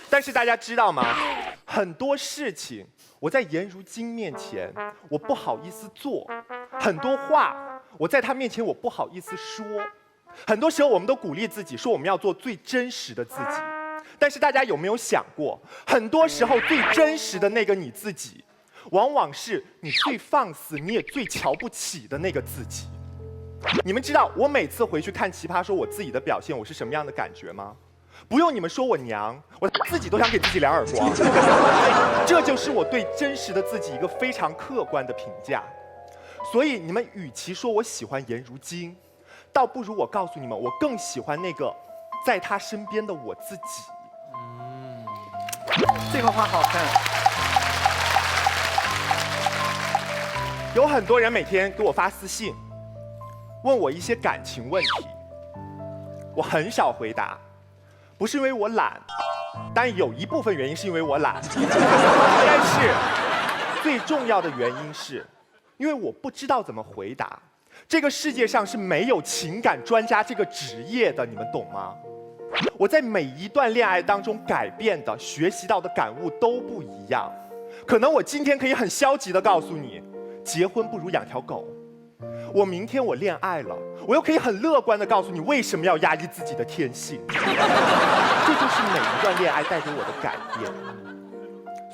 Speaker 16: 但是大家知道吗？很多事情我在颜如晶面前我不好意思做，很多话我在她面前我不好意思说。很多时候我们都鼓励自己说我们要做最真实的自己，但是大家有没有想过，很多时候最真实的那个你自己，往往是你最放肆、你也最瞧不起的那个自己。你们知道我每次回去看《奇葩说》我自己的表现，我是什么样的感觉吗？不用你们说我娘，我自己都想给自己2耳光。这就是我对真实的自己一个非常客观的评价。所以你们与其说我喜欢颜如晶，倒不如我告诉你们，我更喜欢那个在她身边的我自己。
Speaker 2: 这个话好看。
Speaker 16: 有很多人每天给我发私信，问我一些感情问题，我很少回答。不是因为我懒，但有一部分原因是因为我懒。但是最重要的原因是，因为我不知道怎么回答。这个世界上是没有情感专家这个职业的，你们懂吗？我在每一段恋爱当中改变的、学习到的感悟都不一样。可能我今天可以很消极的告诉你，结婚不如养条狗。我明天我恋爱了，我又可以很乐观的告诉你为什么要压抑自己的天性。这就是每一段恋爱带给我的改变。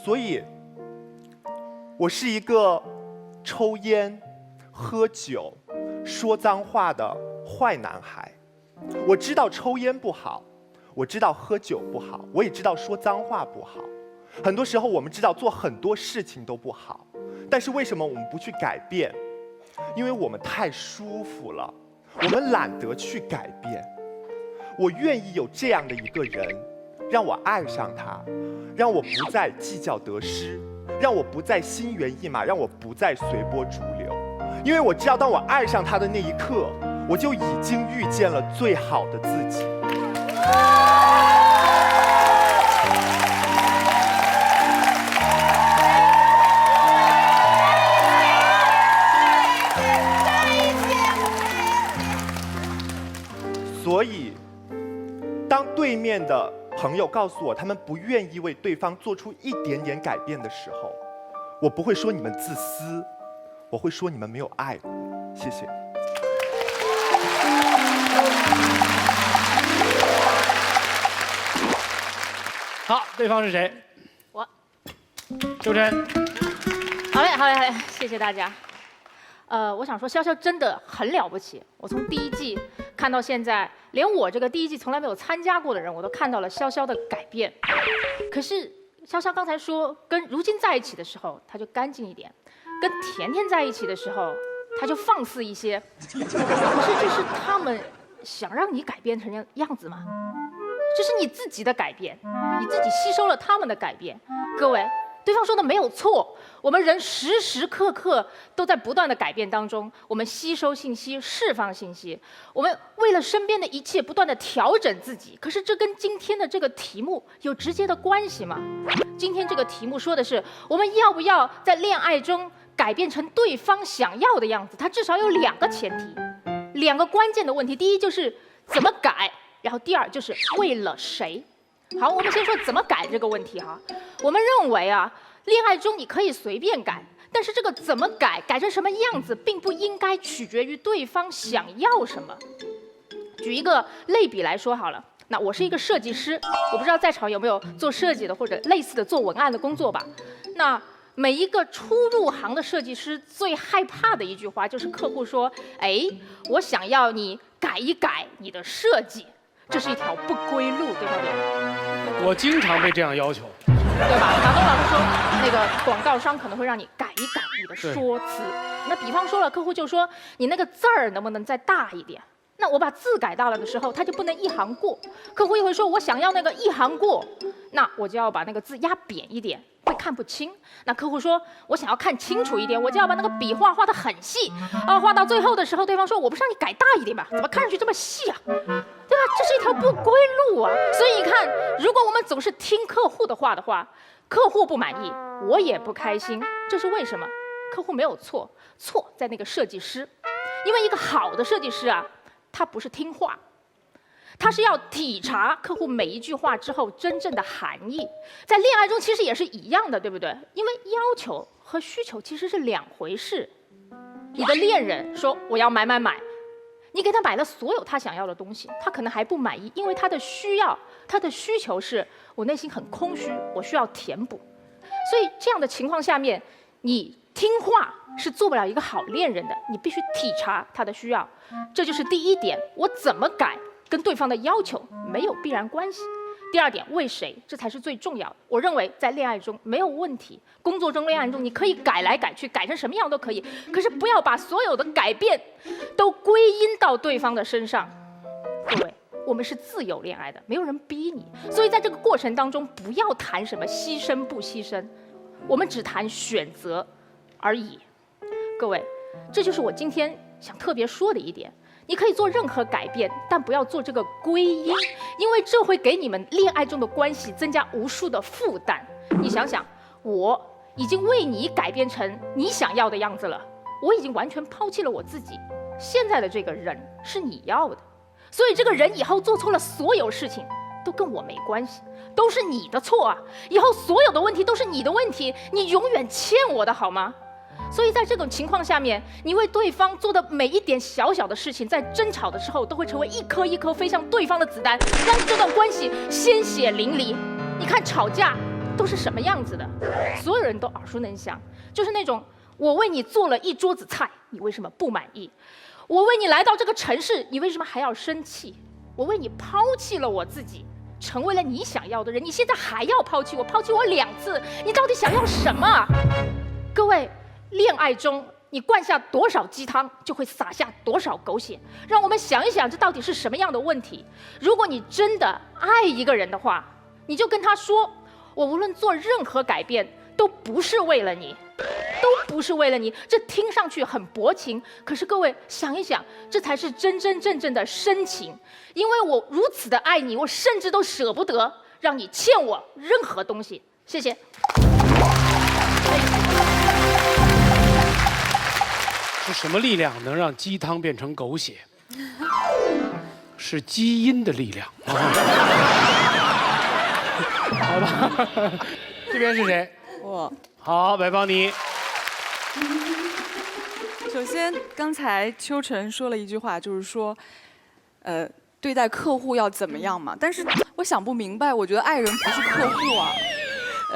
Speaker 16: 所以，我是一个抽烟、喝酒、说脏话的坏男孩。我知道抽烟不好，我知道喝酒不好，我也知道说脏话不好。很多时候我们知道做很多事情都不好，但是为什么我们不去改变？因为我们太舒服了，我们懒得去改变。我愿意有这样的一个人，让我爱上他，让我不再计较得失，让我不再心猿意马，让我不再随波逐流。因为我知道，当我爱上他的那一刻，我就已经遇见了最好的自己。所以，当对面的朋友告诉我他们不愿意为对方做出一点点改变的时候，我不会说你们自私，我会说你们没有爱我。谢谢。
Speaker 1: 好，对方是谁？
Speaker 14: 我。
Speaker 1: 周真。
Speaker 14: 好嘞，好嘞，好嘞，谢谢大家。我想说，潇潇真的很了不起。我从第一季看到现在，连我这个第一季从来没有参加过的人，我都看到了潇潇的改变。可是潇潇刚才说，跟如今在一起的时候，他就干净一点；跟甜甜在一起的时候，他就放肆一些。可是这是他们想让你改变成样子吗？这是你自己的改变，你自己吸收了他们的改变。各位。对方说的没有错，我们人时时刻刻都在不断的改变当中，我们吸收信息，释放信息，我们为了身边的一切不断的调整自己。可是这跟今天的这个题目有直接的关系吗？今天这个题目说的是，我们要不要在恋爱中改变成对方想要的样子？它至少有2个前提，2个关键的问题。第一就是怎么改，然后第二就是为了谁。好，我们先说怎么改这个问题哈。我们认为啊，恋爱中你可以随便改，但是这个怎么改，改成什么样子，并不应该取决于对方想要什么。举一个类比来说好了，那我是一个设计师，我不知道在场有没有做设计的或者类似的做文案的工作吧。那每一个初入行的设计师最害怕的一句话就是客户说：“哎，我想要你改一改你的设计。”这是一条不归路，对不对？
Speaker 1: 我经常被这样要求，
Speaker 14: 对吧？马东老师说，那个广告商可能会让你改一改你的说辞。那比方说了，客户就说你那个字儿能不能再大一点？那我把字改大了的时候，它就不能一行过。客户又会说，我想要那个一行过，那我就要把那个字压扁一点，会看不清。那客户说，我想要看清楚一点，我就要把那个笔画画得很细。画到最后的时候，对方说，我不是让你改大一点吧？怎么看上去这么细啊？对吧？这是一条不归路啊！所以你看，如果我们总是听客户的话，客户不满意，我也不开心，这是为什么？客户没有错，错在那个设计师。因为一个好的设计师啊，他不是听话，他是要体察客户每一句话之后真正的含义。在恋爱中其实也是一样的，对不对？因为要求和需求其实是2回事。你的恋人说我要买，你给他买了所有他想要的东西，他可能还不满意，因为他的需求是我内心很空虚，我需要填补。所以这样的情况下面，你听话是做不了一个好恋人的，你必须体察他的需要。这就是第一点，我怎么改跟对方的要求没有必然关系。第二点，为谁，这才是最重要的。我认为在恋爱中没有问题，工作中、恋爱中你可以改来改去，改成什么样都可以，可是不要把所有的改变都归因到对方的身上。各位，我们是自由恋爱的，没有人逼你，所以在这个过程当中，不要谈什么牺牲不牺牲，我们只谈选择而已。各位，这就是我今天想特别说的一点。你可以做任何改变，但不要做这个归因，因为这会给你们恋爱中的关系增加无数的负担。你想想，我已经为你改变成你想要的样子了，我已经完全抛弃了我自己，现在的这个人是你要的，所以这个人以后做错了所有事情都跟我没关系，都是你的错啊！以后所有的问题都是你的问题，你永远欠我的好吗？所以在这种情况下面，你为对方做的每一点小小的事情，在争吵的时候都会成为一颗一颗飞向对方的子弹，让这段关系鲜血淋漓。你看吵架都是什么样子的，所有人都耳熟能详，就是那种我为你做了一桌子菜，你为什么不满意？我为你来到这个城市，你为什么还要生气？我为你抛弃了我自己，成为了你想要的人，你现在还要抛弃我2次，你到底想要什么？各位，恋爱中你灌下多少鸡汤，就会撒下多少狗血。让我们想一想，这到底是什么样的问题？如果你真的爱一个人的话，你就跟他说，我无论做任何改变，都不是为了你，都
Speaker 6: 不是为了你。这听上去很薄情，可是各位想一想，这才是真真正正的深情。因为我如此的爱你，我甚至都舍不得让你欠我任何东西。谢谢。
Speaker 1: 是什么力量能让鸡汤变成狗血？是基因的力量。好吧，这边是谁？
Speaker 11: 我。
Speaker 1: 好，白邦妮。
Speaker 11: 首先，刚才秋晨说了一句话，就是说，对待客户要怎么样嘛？但是我想不明白，我觉得爱人不是客户啊。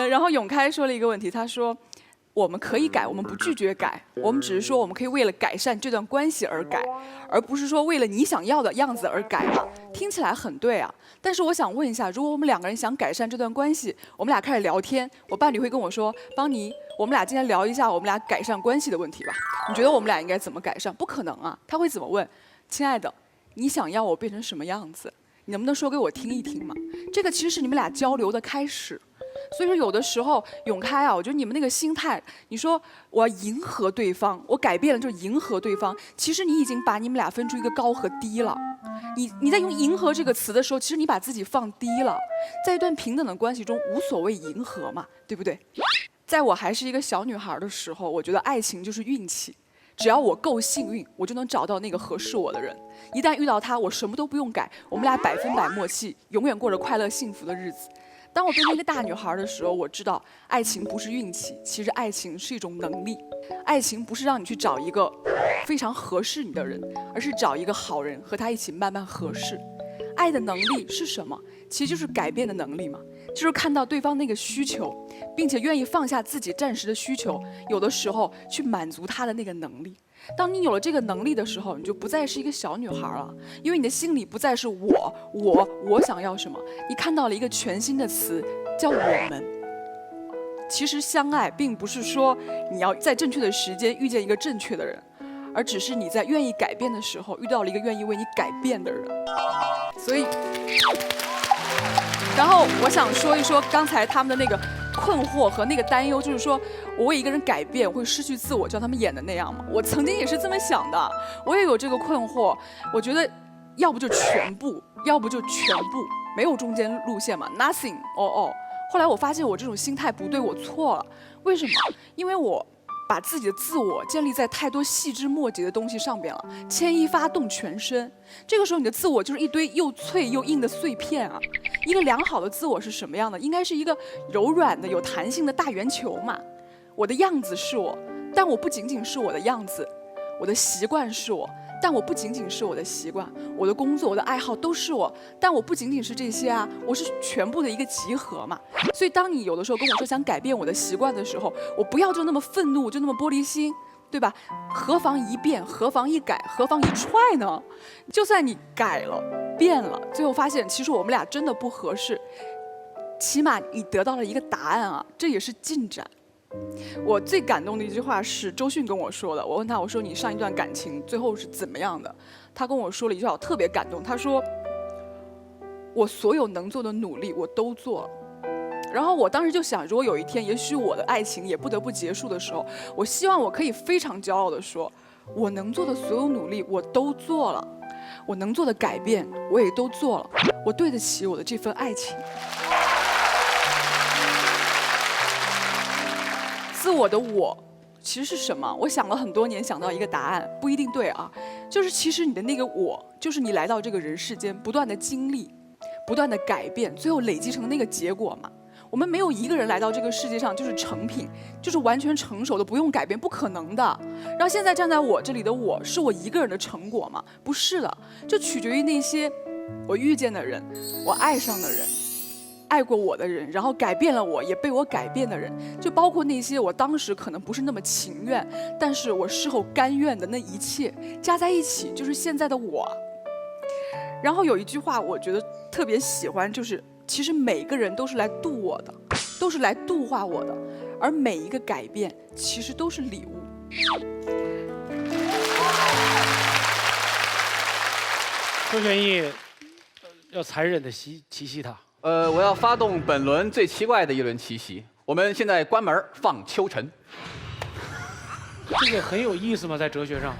Speaker 11: 然后永开说了一个问题，他说，我们可以改，我们不拒绝改，我们只是说我们可以为了改善这段关系而改，而不是说为了你想要的样子而改嘛。听起来很对啊，但是我想问一下，如果我们两个人想改善这段关系，我们俩开始聊天，我伴侣会跟我说，邦妮，我们俩今天聊一下我们俩改善关系的问题吧。你觉得我们俩应该怎么改善？不可能啊，他会怎么问？亲爱的，你想要我变成什么样子？你能不能说给我听一听嘛？这个其实是你们俩交流的开始。所以说有的时候永开啊，我觉得你们那个心态，你说我要迎合对方，我改变了就是迎合对方，其实你已经把你们俩分出一个高和低了。你在用迎合这个词的时候，其实你把自己放低了。在一段平等的关系中，无所谓迎合嘛，对不对？在我还是一个小女孩的时候，我觉得爱情就是运气，只要我够幸运，我就能找到那个合适我的人。一旦遇到他，我什么都不用改，我们俩100%默契，永远过着快乐幸福的日子。当我变成一个大女孩的时候，我知道爱情不是运气，其实爱情是一种能力。爱情不是让你去找一个非常合适你的人，而是找一个好人和他一起慢慢合适。爱的能力是什么？其实就是改变的能力嘛，就是看到对方那个需求，并且愿意放下自己暂时的需求，有的时候去满足他的那个能力。当你有了这个能力的时候，你就不再是一个小女孩了，因为你的心里不再是我想要什么，你看到了一个全新的词，叫我们。其实相爱并不是说你要在正确的时间遇见一个正确的人，而只是你在愿意改变的时候遇到了一个愿意为你改变的人。所以，然后我想说一说刚才他们的那个困惑和那个担忧，就是说我为一个人改变会失去自我，就像他们演的那样吗？我曾经也是这么想的，我也有这个困惑。我觉得要不就全部，要不就全部，没有中间路线嘛 ，nothing or all。后来我发现我这种心态不对，我错了。为什么？因为我把自己的自我建立在太多细枝末节的东西上边了，牵一发动全身。这个时候你的自我就是一堆又脆又硬的碎片啊。一个良好的自我是什么样的？应该是一个柔软的、有弹性的大圆球嘛。我的样子是我，但我不仅仅是我的样子；我的习惯是我，但我不仅仅是我的习惯；我的工作、我的爱好都是我，但我不仅仅是这些啊，我是全部的一个集合嘛。所以当你有的时候跟我说想改变我的习惯的时候，我不要就那么愤怒，就那么玻璃心，对吧？何妨一变，何妨一改，何妨一踹呢？就算你改了、变了，最后发现其实我们俩真的不合适，起码你得到了一个答案啊，这也是进展。我最感动的一句话是周迅跟我说的，我问他，我说你上一段感情最后是怎么样的？他跟我说了一句话，我特别感动，他说我所有能做的努力我都做了。然后我当时就想，如果有一天也许我的爱情也不得不结束的时候，我希望我可以非常骄傲地说，我能做的所有努力我都做了，我能做的改变我也都做了，我对得起我的这份爱情。自我的我其实是什么？我想了很多年，想到一个答案，不一定对啊。就是其实你的那个我，就是你来到这个人世间不断的经历，不断的改变，最后累积成那个结果嘛。我们没有一个人来到这个世界上就是成品，就是完全成熟的，不用改变，不可能的。然后现在站在我这里的我，是我一个人的成果吗？不是的，就取决于那些我遇见的人，我爱上的人。爱过我的人，然后改变了我，也被我改变的人，就包括那些我当时可能不是那么情愿，但是我事后甘愿的那一切，加在一起就是现在的我。然后有一句话我觉得特别喜欢，就是其实每个人都是来度我的，都是来度化我的，而每一个改变其实都是礼物。
Speaker 1: 周玄毅要残忍的奇袭他。
Speaker 10: 我要发动本轮最奇怪的一轮奇袭。我们现在关门放秋晨。
Speaker 1: 这个很有意思吗？在哲学上？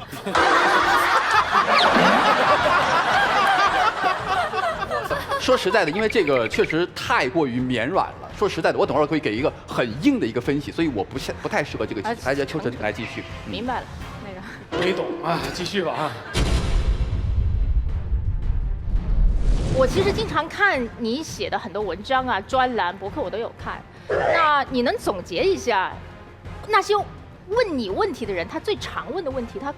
Speaker 10: 说实在的，因为这个确实太过于绵软了。说实在的，我等会儿会给一个很硬的一个分析，所以我不太适合这个题。还是秋晨来继续。
Speaker 6: 明白了，那个
Speaker 1: 没懂啊，继续吧啊。
Speaker 6: 我其实经常看你写的很多文章啊、专栏、博客，我都有看。那你能总结一下，那些问你问题的人，他最常问的问题，他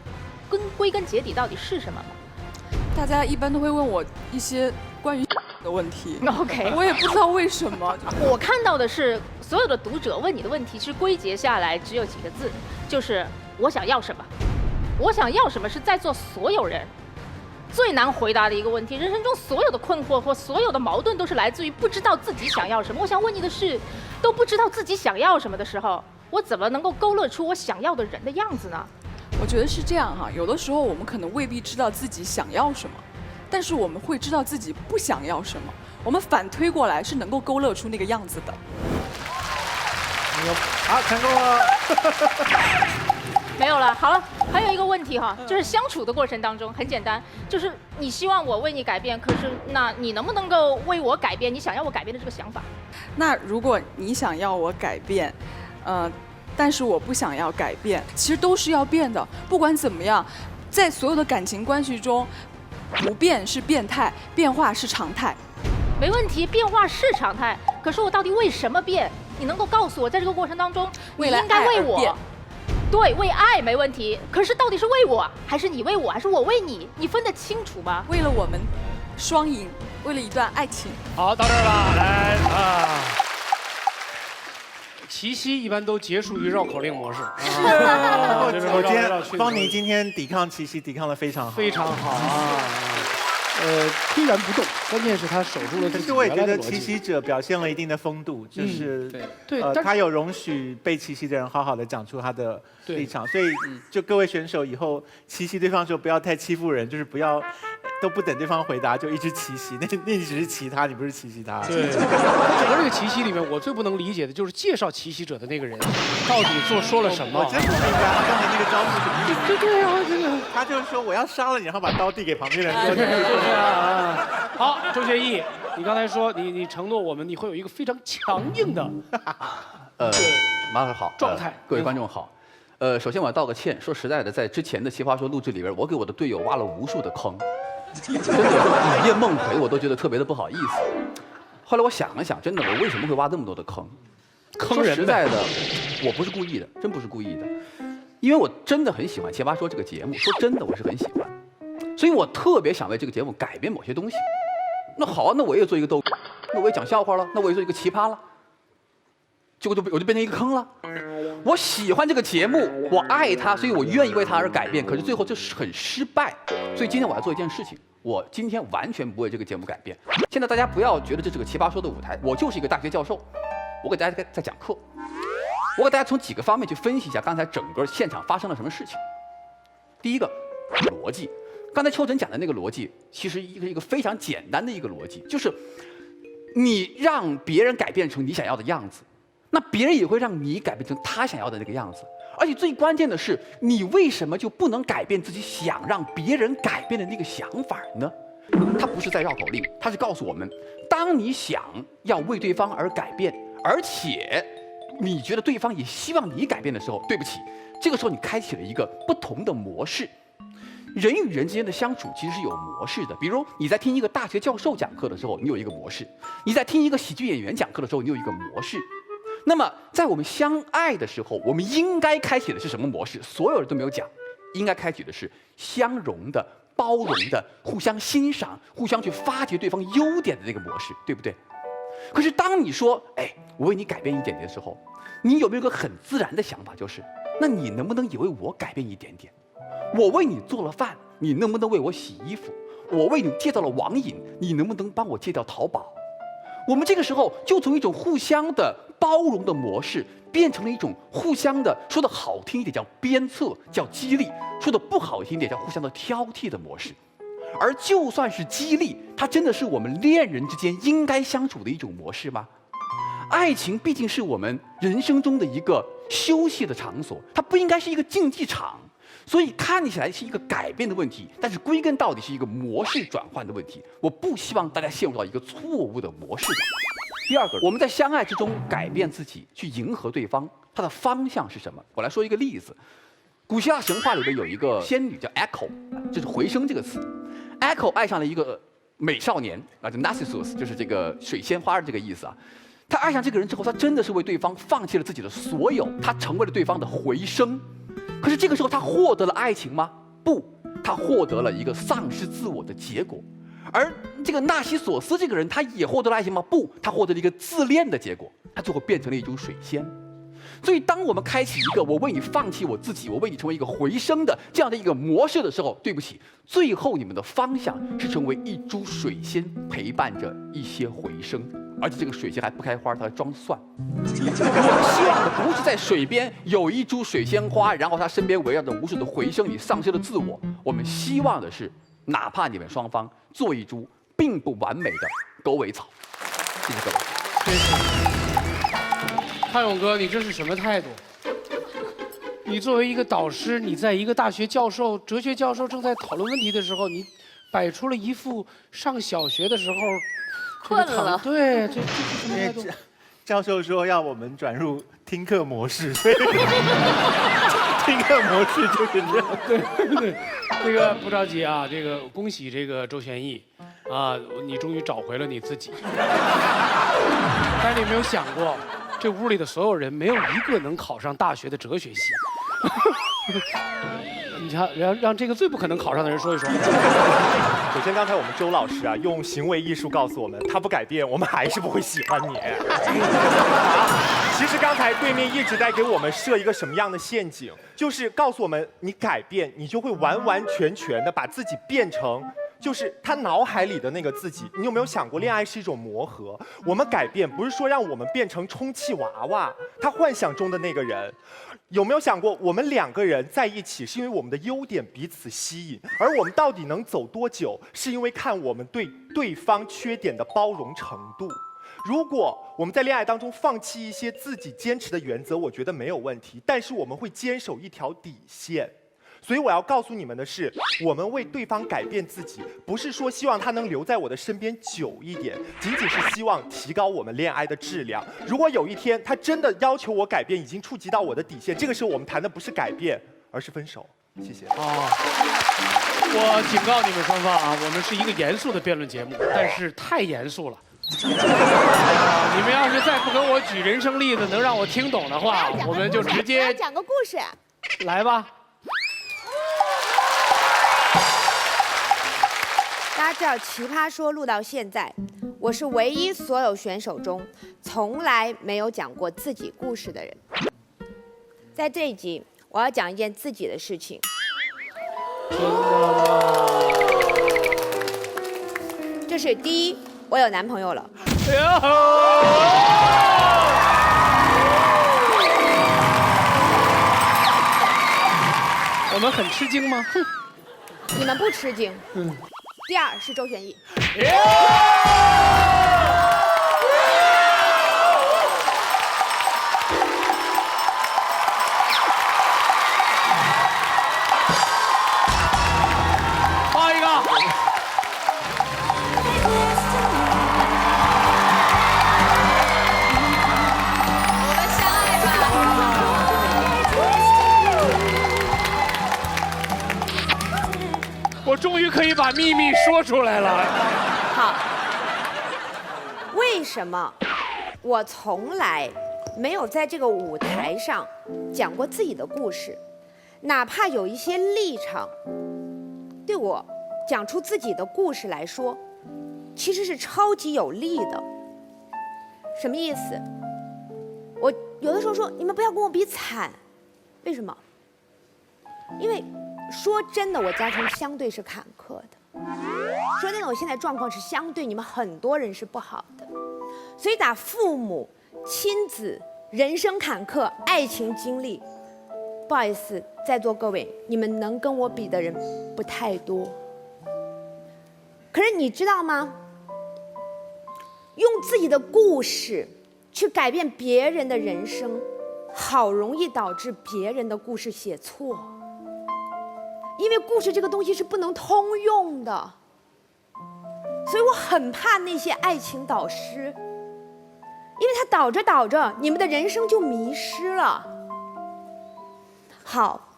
Speaker 6: 归根结底到底是什么吗？
Speaker 11: 大家一般都会问我一些关于的问题。
Speaker 6: OK，
Speaker 11: 我也不知道为什么。
Speaker 6: 我看到的是，所有的读者问你的问题，是归结下来只有几个字，就是我想要什么。我想要什么是在座所有人最难回答的一个问题。人生中所有的困惑或所有的矛盾，都是来自于不知道自己想要什么。我想问你的是，都不知道自己想要什么的时候，我怎么能够勾勒出我想要的人的样子呢？
Speaker 11: 我觉得是这样哈，有的时候我们可能未必知道自己想要什么，但是我们会知道自己不想要什么。我们反推过来是能够勾勒出那个样子的。
Speaker 2: 好，成功了。
Speaker 6: 没有了，好了，还有一个问题哈，就是相处的过程当中很简单，就是你希望我为你改变，可是那你能不能够为我改变你想要我改变的这个想法？
Speaker 11: 那如果你想要我改变，但是我不想要改变，其实都是要变的。不管怎么样，在所有的感情关系中，不变是变态，变化是常态。
Speaker 6: 没问题，变化是常态。可是我到底为什么变？你能够告诉我，在这个过程当中，你应该为我。对，为爱没问题。可是到底是为我，还是你为我，还是我为你？你分得清楚吗？
Speaker 11: 为了我们双赢，为了一段爱情。
Speaker 1: 好，到这儿吧，来啊。齐溪一般都结束于绕口令模式。
Speaker 2: 我今天方妮今天抵抗齐溪抵抗得非常好，
Speaker 1: 非常好啊。岿然不动，关键是他守住了自己。
Speaker 2: 可是我也觉得齐溪者表现了一定的风度，就是他有容许被齐溪的人好好的讲出他的立场，所以就各位选手以后齐溪对方说不要太欺负人，就是不要都不等对方回答就一直齐溪，那你只是骑他，你不是齐溪他。
Speaker 1: 对，整个这个齐溪里面，我最不能理解的就是介绍齐溪者的那个人到底说了什么。
Speaker 2: 我真不明白他刚才那个招数什么意思。
Speaker 1: 对啊，这个
Speaker 2: 他就是说我要杀了你，然后把刀递给旁边的人。
Speaker 1: 就是啊。好，周学义，你刚才说你承诺我们你会有一个非常强硬的，
Speaker 10: 马老师好，
Speaker 1: 状态。
Speaker 10: 各位观众好。首先我要道个歉，说实在的，在之前的《奇葩说》录制里边，我给我的队友挖了无数的坑，真的是午夜梦回，我都觉得特别的不好意思。后来我想了想，真的，我为什么会挖这么多的坑？
Speaker 1: 坑人。
Speaker 10: 说实在的，我不是故意的，真不是故意的，因为我真的很喜欢《奇葩说》这个节目，说真的，我是很喜欢，所以我特别想为这个节目改变某些东西。那好啊，那我也做一个逗，那我也讲笑话了，那我也做一个奇葩了，结果我就变成一个坑了。我喜欢这个节目，我爱它，所以我愿意为它而改变。可是最后这是很失败，所以今天我要做一件事情，我今天完全不为这个节目改变。现在大家不要觉得这是个奇葩说的舞台，我就是一个大学教授，我给大家在讲课，我给大家从几个方面去分析一下刚才整个现场发生了什么事情。第一个，逻辑。刚才秋晨讲的那个逻辑，其实一个非常简单的一个逻辑，就是你让别人改变成你想要的样子，那别人也会让你改变成他想要的那个样子。而且最关键的是，你为什么就不能改变自己想让别人改变的那个想法呢？他不是在绕口令，他是告诉我们，当你想要为对方而改变，而且你觉得对方也希望你改变的时候，对不起，这个时候你开启了一个不同的模式。人与人之间的相处其实是有模式的，比如你在听一个大学教授讲课的时候，你有一个模式；你在听一个喜剧演员讲课的时候，你有一个模式。那么在我们相爱的时候，我们应该开启的是什么模式？所有人都没有讲，应该开启的是相容的、包容的、互相欣赏、互相去发掘对方优点的那个模式，对不对？可是当你说“哎，我为你改变一点点”的时候，你有没有个很自然的想法，就是那你能不能也为我改变一点点？我为你做了饭，你能不能为我洗衣服？我为你戒掉了网瘾，你能不能帮我戒掉淘宝？我们这个时候就从一种互相的包容的模式，变成了一种互相的，说的好听一点叫鞭策，叫激励；说的不好听一点叫互相的挑剔的模式。而就算是激励，它真的是我们恋人之间应该相处的一种模式吗？爱情毕竟是我们人生中的一个休息的场所，它不应该是一个竞技场。所以看起来是一个改变的问题，但是归根到底是一个模式转换的问题。我不希望大家陷入到一个错误的模式。第二个，我们在相爱之中改变自己，去迎合对方，它的方向是什么？我来说一个例子。古希腊神话里边有一个仙女叫 Echo， 就是回声这个词。Echo 爱上了一个美少年啊，叫 Narcissus， 就是这个水仙花这个意思啊。她爱上这个人之后，她真的是为对方放弃了自己的所有，她成为了对方的回声。可是这个时候，她获得了爱情吗？不，她获得了一个丧失自我的结果。而这个纳西索斯这个人，他也获得了爱情吗？不，他获得了一个自恋的结果，他最后变成了一种水仙。所以，当我们开启一个我为你放弃我自己，我为你成为一个回声的这样的一个模式的时候，对不起，最后你们的方向是成为一株水仙，陪伴着一些回声，而且这个水仙还不开花，它还装蒜。我们希望的不是在水边有一株水仙花，然后它身边围绕着无数的回声，你丧失了自我。我们希望的是，哪怕你们双方做一株并不完美的狗尾草。谢谢各位。
Speaker 1: 汉勇哥，你这是什么态度？你作为一个导师，你在一个大学教授、哲学教授正在讨论问题的时候，你摆出了一副上小学的时候
Speaker 5: 困了。
Speaker 1: 对，这是什么态度？
Speaker 2: 教授说要我们转入听课模式，所以听课模式就是这样。
Speaker 1: 对，这个不着急啊，这个恭喜这个周旋义啊，你终于找回了你自己。但是你有没有想过？这屋里的所有人没有一个能考上大学的哲学系。你看，让这个最不可能考上的人说一说。
Speaker 16: 首先，刚才我们周老师啊，用行为艺术告诉我们，他不改变，我们还是不会喜欢你。其实刚才对面一直在给我们设一个什么样的陷阱，就是告诉我们，你改变，你就会完完全全的把自己变成。就是他脑海里的那个自己，你有没有想过，恋爱是一种磨合？我们改变不是说让我们变成充气娃娃，他幻想中的那个人。有没有想过，我们两个人在一起是因为我们的优点彼此吸引，而我们到底能走多久，是因为看我们对对方缺点的包容程度。如果我们在恋爱当中放弃一些自己坚持的原则，我觉得没有问题，但是我们会坚守一条底线。所以我要告诉你们的是，我们为对方改变自己，不是说希望他能留在我的身边久一点，仅仅是希望提高我们恋爱的质量。如果有一天他真的要求我改变，已经触及到我的底线，这个时候我们谈的不是改变，而是分手。谢谢。
Speaker 1: 我警告你们双方啊，我们是一个严肃的辩论节目，但是太严肃了。你们要是再不给我举人生例子，能让我听懂的话，我们就直接
Speaker 3: 讲个故事。
Speaker 1: 来吧。
Speaker 3: 大家知道《奇葩说》录到现在，我是唯一所有选手中从来没有讲过自己故事的人。在这一集，我要讲一件自己的事情。
Speaker 1: 真的吗？
Speaker 3: 这是第一，我有男朋友了。
Speaker 1: 我们很吃惊吗？哼，
Speaker 3: 你们不吃惊。第二是周旋义。
Speaker 1: 报一个。
Speaker 20: 我们相爱
Speaker 1: 吧。我终于可以把秘密说出来了。
Speaker 3: 好，为什么我从来没有在这个舞台上讲过自己的故事？哪怕有一些立场，对我讲出自己的故事来说，其实是超级有利的。什么意思？我有的时候说，你们不要跟我比惨，为什么？因为说真的，我家庭相对是坎坷的。说真的，我现在状况是相对你们很多人是不好的。所以打父母、亲子、人生坎坷、爱情经历，不好意思，在座各位，你们能跟我比的人不太多。可是你知道吗？用自己的故事去改变别人的人生，好容易导致别人的故事写错，因为故事这个东西是不能通用的，所以我很怕那些爱情导师，因为他导着导着，你们的人生就迷失了。好，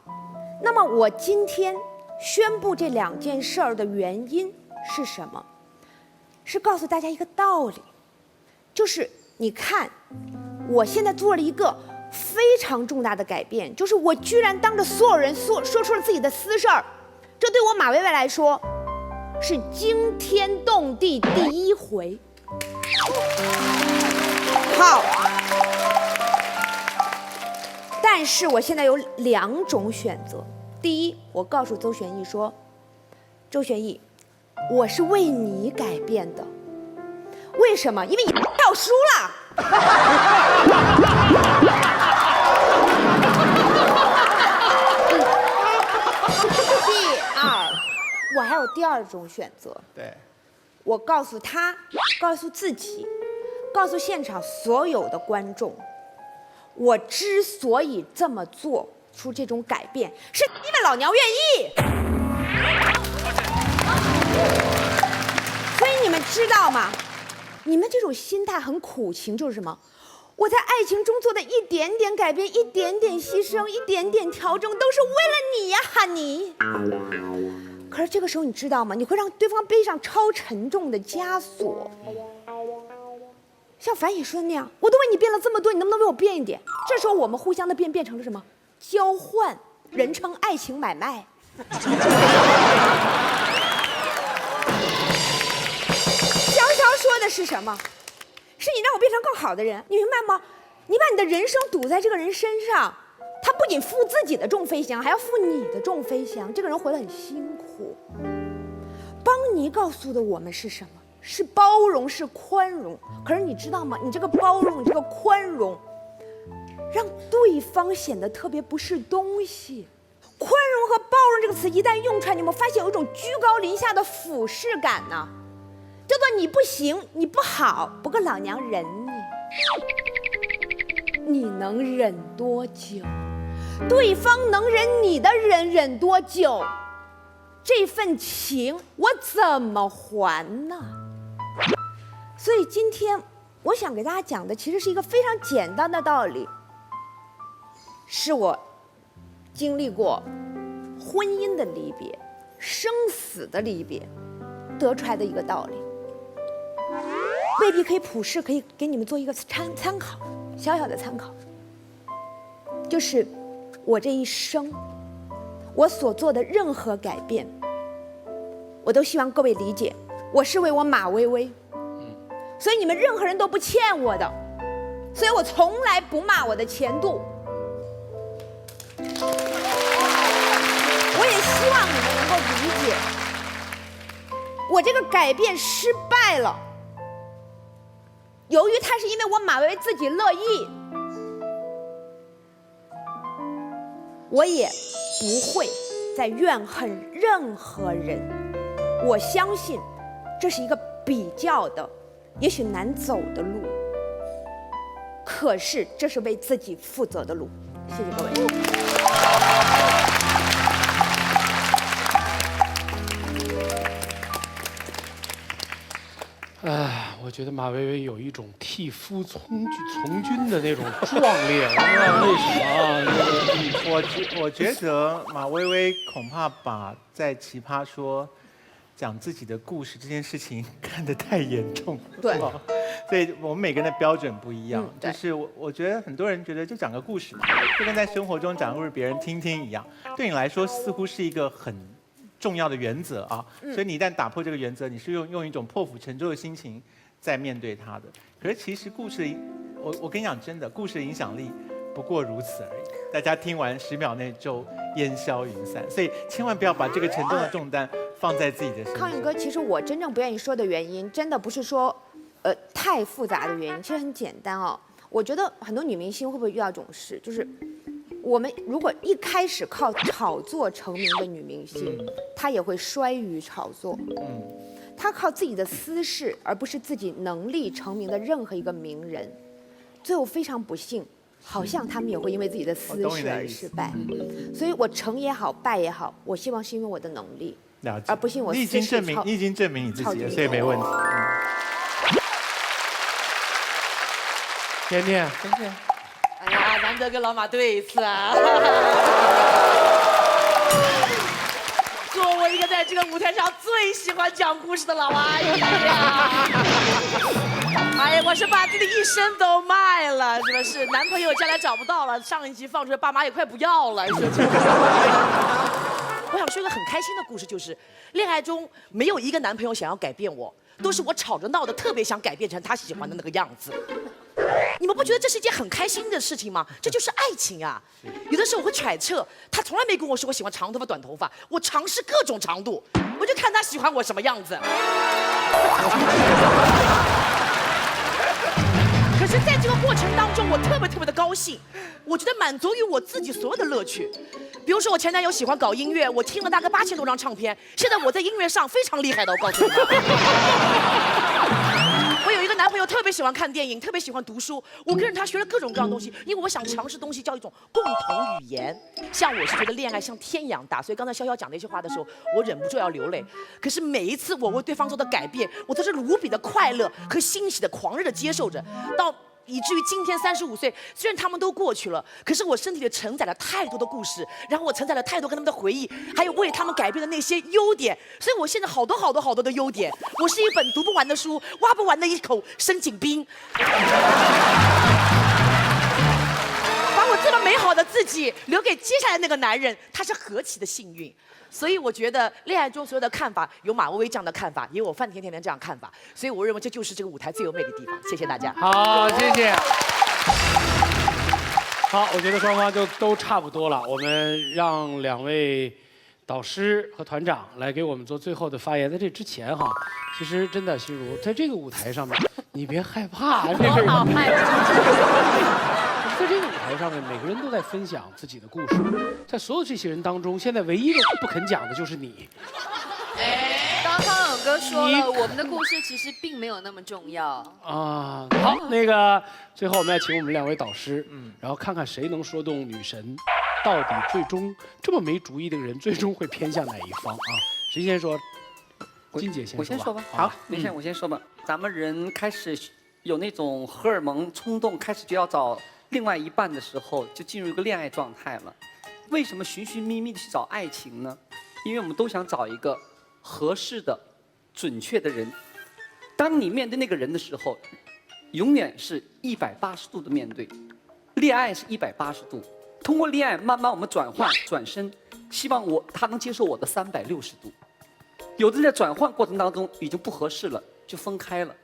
Speaker 3: 那么我今天宣布这2件事儿的原因是什么？是告诉大家一个道理，就是你看，我现在做了一个非常重大的改变，就是我居然当着所有人说出了自己的私事儿，这对我马薇薇来说是惊天动地第1回。好，但是我现在有2种选择。第一，我告诉周旋逸说，周旋逸，我是为你改变的。为什么？因为你票输了。第二，我还有第2种选择。
Speaker 2: 对，
Speaker 3: 我告诉他，告诉自己，告诉现场所有的观众，我之所以这么做出这种改变，是因为老娘愿意。所以你们知道吗？你们这种心态很苦情，就是什么？我在爱情中做的一点点改变，一点点牺牲，一点点调整，都是为了你呀，哈尼。可是这个时候你知道吗？你会让对方背上超沉重的枷锁。像樊姨说的那样，我都为你变了这么多，你能不能为我变一点？这时候我们互相的变成了什么？交换，人称爱情买卖。潇潇说的是什么？是你让我变成更好的人，你明白吗？你把你的人生赌在这个人身上，他不仅负自己的重飞翔，还要负你的重飞翔。这个人活得很辛苦。邦尼告诉的我们是什么？是包容，是宽容。可是你知道吗？你这个包容，你这个宽容，让对方显得特别不是东西。宽容和包容这个词一旦用出来，你有没有发现有一种居高临下的俯视感呢？叫做你不行，你不好，不过老娘忍你。你能忍多久？对方能忍你的忍多久？这份情我怎么还呢？所以今天我想给大家讲的其实是一个非常简单的道理，是我经历过婚姻的离别、生死的离别得出来的一个道理。未必可以普世，可以给你们做一个参考，小小的参考。就是我这一生，我所做的任何改变，我都希望各位理解，我是为我马薇薇，所以你们任何人都不欠我的，所以我从来不骂我的前度。我也希望你们能够理解，我这个改变失败了。由于他是因为我马薇薇自己乐意，我也不会再怨恨任何人。我相信这是一个比较的，也许难走的路，可是这是为自己负责的路。谢谢各位。
Speaker 1: 哎，我觉得马薇薇有一种替夫从军的那种壮烈，我不知道为什么啊。
Speaker 2: 我觉得马薇薇恐怕把在《奇葩说》讲自己的故事这件事情看得太严重了。
Speaker 3: 对，
Speaker 2: 所以我们每个人的标准不一样。就是我觉得很多人觉得就讲个故事，就跟在生活中讲故事别人听听一样，对你来说似乎是一个很重要的原则啊，所以你一旦打破这个原则，你是用一种破釜沉舟的心情在面对它的。可是其实故事，我跟你讲真的，故事的影响力不过如此而已。大家听完10秒内就烟消云散，所以千万不要把这个沉重的重担放在自己的身上。
Speaker 3: 康永哥，其实我真正不愿意说的原因，真的不是说太复杂的原因，其实很简单哦。我觉得很多女明星会不会遇到这种事，就是我们如果一开始靠炒作成名的女明星，她也会衰于炒作。她靠自己的私事，而不是自己能力成名的任何一个名人，最后非常不幸，好像他们也会因为自己的私事而失败。所以我成也好，败也好，我希望是因为我的能力，
Speaker 2: 了解，
Speaker 3: 而不是因为我
Speaker 2: 你已经证明你自己了，所以没问题。
Speaker 1: 甜甜，
Speaker 5: 哎呀，难得跟老马对一次啊！作为一个在这个舞台上最喜欢讲故事的老阿姨呀，哎呀，我是把自己的一生都卖了，是不是？男朋友将来找不到了，上一集放出来，爸妈也快不要了，是不是？我想说一个很开心的故事，就是恋爱中没有一个男朋友想要改变我，都是我吵着闹的，特别想改变成他喜欢的那个样子。你们不觉得这是一件很开心的事情吗？这就是爱情啊！有的时候我会揣测，他从来没跟我说我喜欢长头发、短头发，我尝试各种长度，我就看他喜欢我什么样子。可是在这个过程当中，我特别的高兴，我觉得满足于我自己所有的乐趣。比如说我前男友喜欢搞音乐，我听了大概8000多张唱片，现在我在音乐上非常厉害的，我告诉你们。我有一个男朋友特别喜欢看电影，特别喜欢读书，我跟着他学了各种各样的东西，因为我想尝试东西叫一种共同语言。像我是觉得恋爱像天一样大，所以刚才潇潇讲那些话的时候，我忍不住要流泪。可是每一次我为对方做的改变，我都是无比的快乐和欣喜的狂热的接受着，到以至于今天35岁，虽然他们都过去了，可是我身体里承载了太多的故事，然后我承载了太多跟他们的回忆，还有为他们改变的那些优点，所以我现在好多的优点。我是一本读不完的书，挖不完的一口深井冰。把我这么美好的自己留给接下来那个男人，他是何其的幸运。所以我觉得恋爱中所有的看法，有马薇薇这样的看法，也有我范甜甜这样看法。所以我认为这就是这个舞台最有魅力的地方。谢谢大家。
Speaker 1: 好，谢谢。好，我觉得双方就都差不多了，我们让2位导师和团长来给我们做最后的发言。在这之前哈，其实真的心如在这个舞台上面，你别害怕，这个
Speaker 14: 我好害怕。
Speaker 1: 在这个舞台上面，每个人都在分享自己的故事。在所有这些人当中，现在唯一的不肯讲的就是你。
Speaker 20: 刚刚勇哥说了，我们的故事其实并没有那么重要
Speaker 1: 啊。好，那个最后我们要请我们2位导师，然后看看谁能说动女神，到底最终这么没主意的人，最终会偏向哪一方啊？谁先说？金姐先说吧。
Speaker 19: 我先说吧。
Speaker 1: 好，
Speaker 19: 没事，我先说吧。咱们人开始有那种荷尔蒙冲动，开始就要找另外一半的时候，就进入一个恋爱状态了。为什么寻寻觅觅的去找爱情呢？因为我们都想找一个合适的、准确的人。当你面对那个人的时候，永远是180度的面对。恋爱是180度，通过恋爱慢慢我们转换转身，希望他能接受我的360度。有的在转换过程当中已经不合适了，就分开了。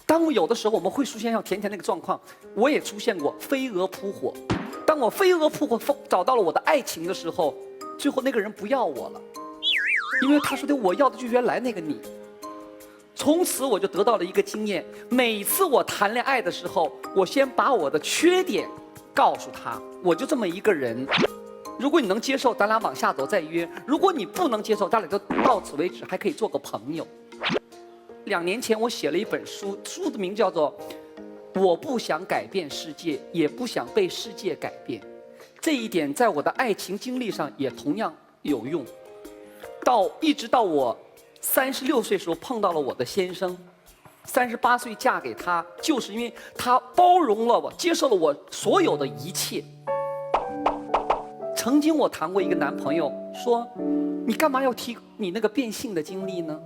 Speaker 19: 当有的时候我们会出现像甜甜那个状况，我也出现过飞蛾扑火。当我飞蛾扑火找到了我的爱情的时候，最后那个人不要我了，因为他说的我要的就原来那个你。从此我就得到了一个经验，每次我谈恋爱的时候，我先把我的缺点告诉他，我就这么一个人。如果你能接受，咱俩往下走再约；如果你不能接受，咱俩就到此为止，还可以做个朋友。2年前我写了一本书，书的名叫做《我不想改变世界，也不想被世界改变》。这一点在我的爱情经历上也同样有用。一直到我36岁时候碰到了我的先生，38岁嫁给他，就是因为他包容了我，接受了我所有的一切。曾经我谈过一个男朋友，说你干嘛要提你那个变性的经历呢？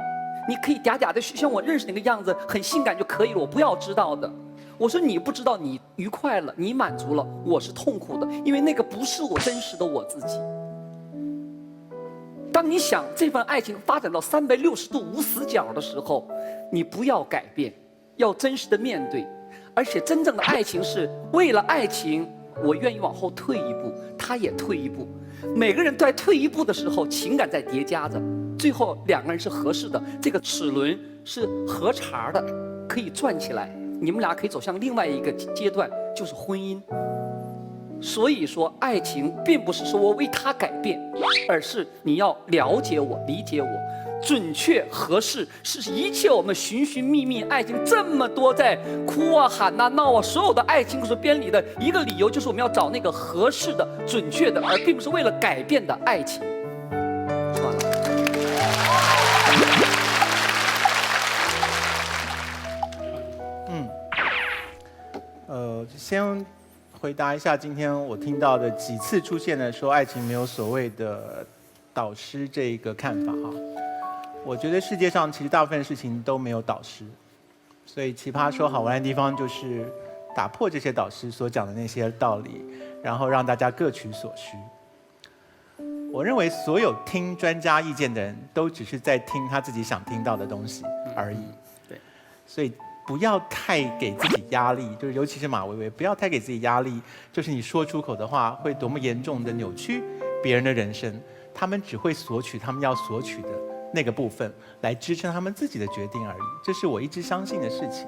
Speaker 19: 你可以嗲嗲的像我认识那个样子，很性感就可以了，我不要知道的。我说你不知道，你愉快了，你满足了，我是痛苦的，因为那个不是我真实的我自己。当你想这份爱情发展到360度无死角的时候，你不要改变，要真实的面对。而且真正的爱情是为了爱情，我愿意往后退一步，他也退一步。每个人在退一步的时候，情感在叠加着，最后2个人是合适的，这个齿轮是合茬的，可以转起来，你们俩可以走向另外一个阶段，就是婚姻。所以说，爱情并不是说我为他改变，而是你要了解我、理解我。准确合适是一切我们寻寻觅觅爱情这么多在哭啊喊啊闹啊所有的爱情故事编里的一个理由，就是我们要找那个合适的准确的，而并不是为了改变的爱情。说完
Speaker 2: 了。先回答一下今天我听到的几次出现的说爱情没有所谓的导师这一个看法哈。我觉得世界上其实大部分事情都没有导师，所以奇葩说好玩的地方就是打破这些导师所讲的那些道理，然后让大家各取所需。我认为所有听专家意见的人都只是在听他自己想听到的东西而已。
Speaker 19: 对，
Speaker 2: 所以不要太给自己压力，就是尤其是马薇薇，不要太给自己压力，就是你说出口的话会多么严重的扭曲别人的人生，他们只会索取他们要索取的那个部分来支撑他们自己的决定而已，这是我一直相信的事情。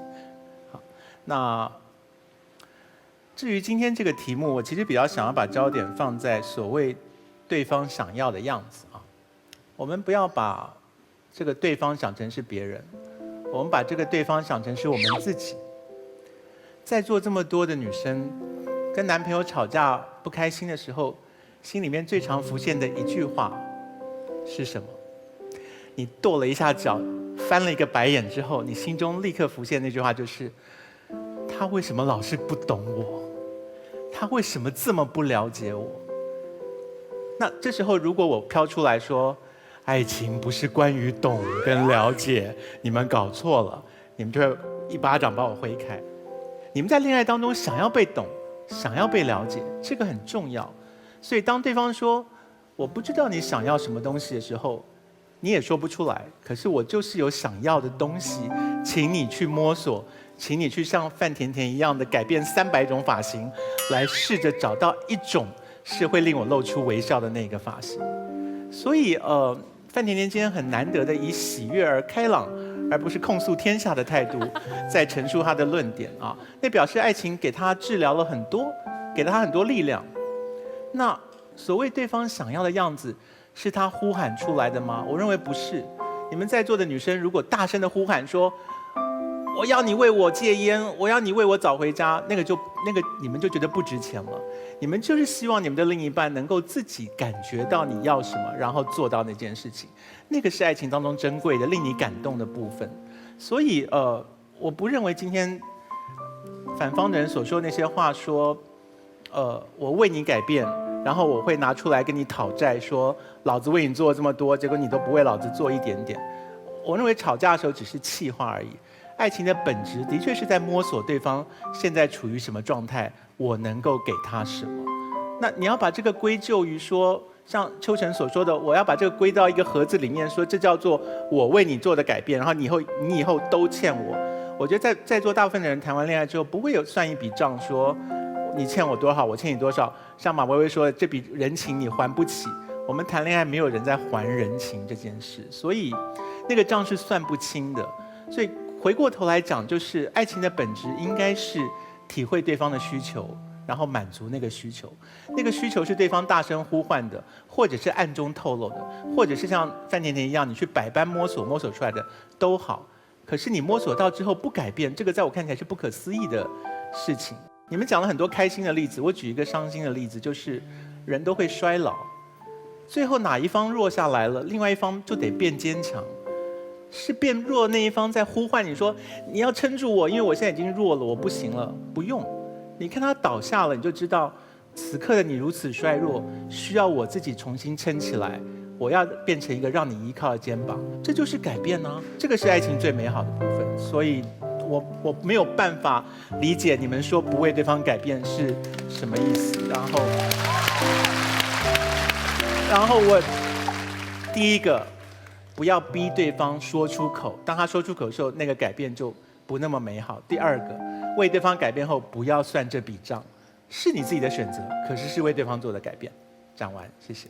Speaker 2: 好，那至于今天这个题目，我其实比较想要把焦点放在所谓对方想要的样子啊。我们不要把这个对方想成是别人，我们把这个对方想成是我们自己。在座这么多的女生，跟男朋友吵架不开心的时候，心里面最常浮现的一句话是什么？你跺了一下脚，翻了一个白眼之后，你心中立刻浮现那句话就是：他为什么老是不懂我？他为什么这么不了解我？那这时候如果我飘出来说，爱情不是关于懂跟了解，你们搞错了，你们就会一巴掌把我挥开。你们在恋爱当中想要被懂，想要被了解，这个很重要。所以当对方说我不知道你想要什么东西的时候，你也说不出来，可是我就是有想要的东西，请你去摸索，请你去像范甜甜一样的改变300种发型，来试着找到一种是会令我露出微笑的那个发型。所以范甜甜今天很难得的以喜悦而开朗，而不是控诉天下的态度，在陈述她的论点啊，那表示爱情给她治疗了很多，给了她很多力量。那所谓对方想要的样子，是他呼喊出来的吗？我认为不是。你们在座的女生，如果大声的呼喊说“我要你为我戒烟，我要你为我早回家”，那个你们就觉得不值钱了。你们就是希望你们的另一半能够自己感觉到你要什么，然后做到那件事情。那个是爱情当中珍贵的、令你感动的部分。所以我不认为今天反方的人所说那些话说，我为你改变。然后我会拿出来跟你讨债，说老子为你做了这么多，结果你都不为老子做一点点。我认为吵架的时候只是气话而已。爱情的本质的确是在摸索对方现在处于什么状态，我能够给他什么。那你要把这个归咎于说，像秋晨所说的，我要把这个归到一个盒子里面，说这叫做我为你做的改变，然后你以后都欠我。我觉得在座大部分的人谈完恋爱之后，不会有算一笔账说你欠我多少，我欠你多少。像马薇薇说的，这笔人情你还不起。我们谈恋爱没有人在还人情这件事，所以那个账是算不清的。所以回过头来讲，就是爱情的本质应该是体会对方的需求，然后满足那个需求。那个需求是对方大声呼唤的，或者是暗中透露的，或者是像范甜甜一样，你去百般摸索出来的都好。可是你摸索到之后不改变，这个在我看起来是不可思议的事情。你们讲了很多开心的例子，我举一个伤心的例子，就是人都会衰老，最后哪一方弱下来了，另外一方就得变坚强，是变弱的那一方在呼唤你说你要撑住我，因为我现在已经弱了，我不行了。不用，你看他倒下了，你就知道此刻的你如此衰弱，需要我自己重新撑起来，我要变成一个让你依靠的肩膀，这就是改变啊，这个是爱情最美好的部分。所以我没有办法理解你们说不为对方改变是什么意思。然后我第一个，不要逼对方说出口，当他说出口的时候，那个改变就不那么美好。第二个，为对方改变后不要算这笔账，是你自己的选择，可是是为对方做的改变。讲完，谢谢。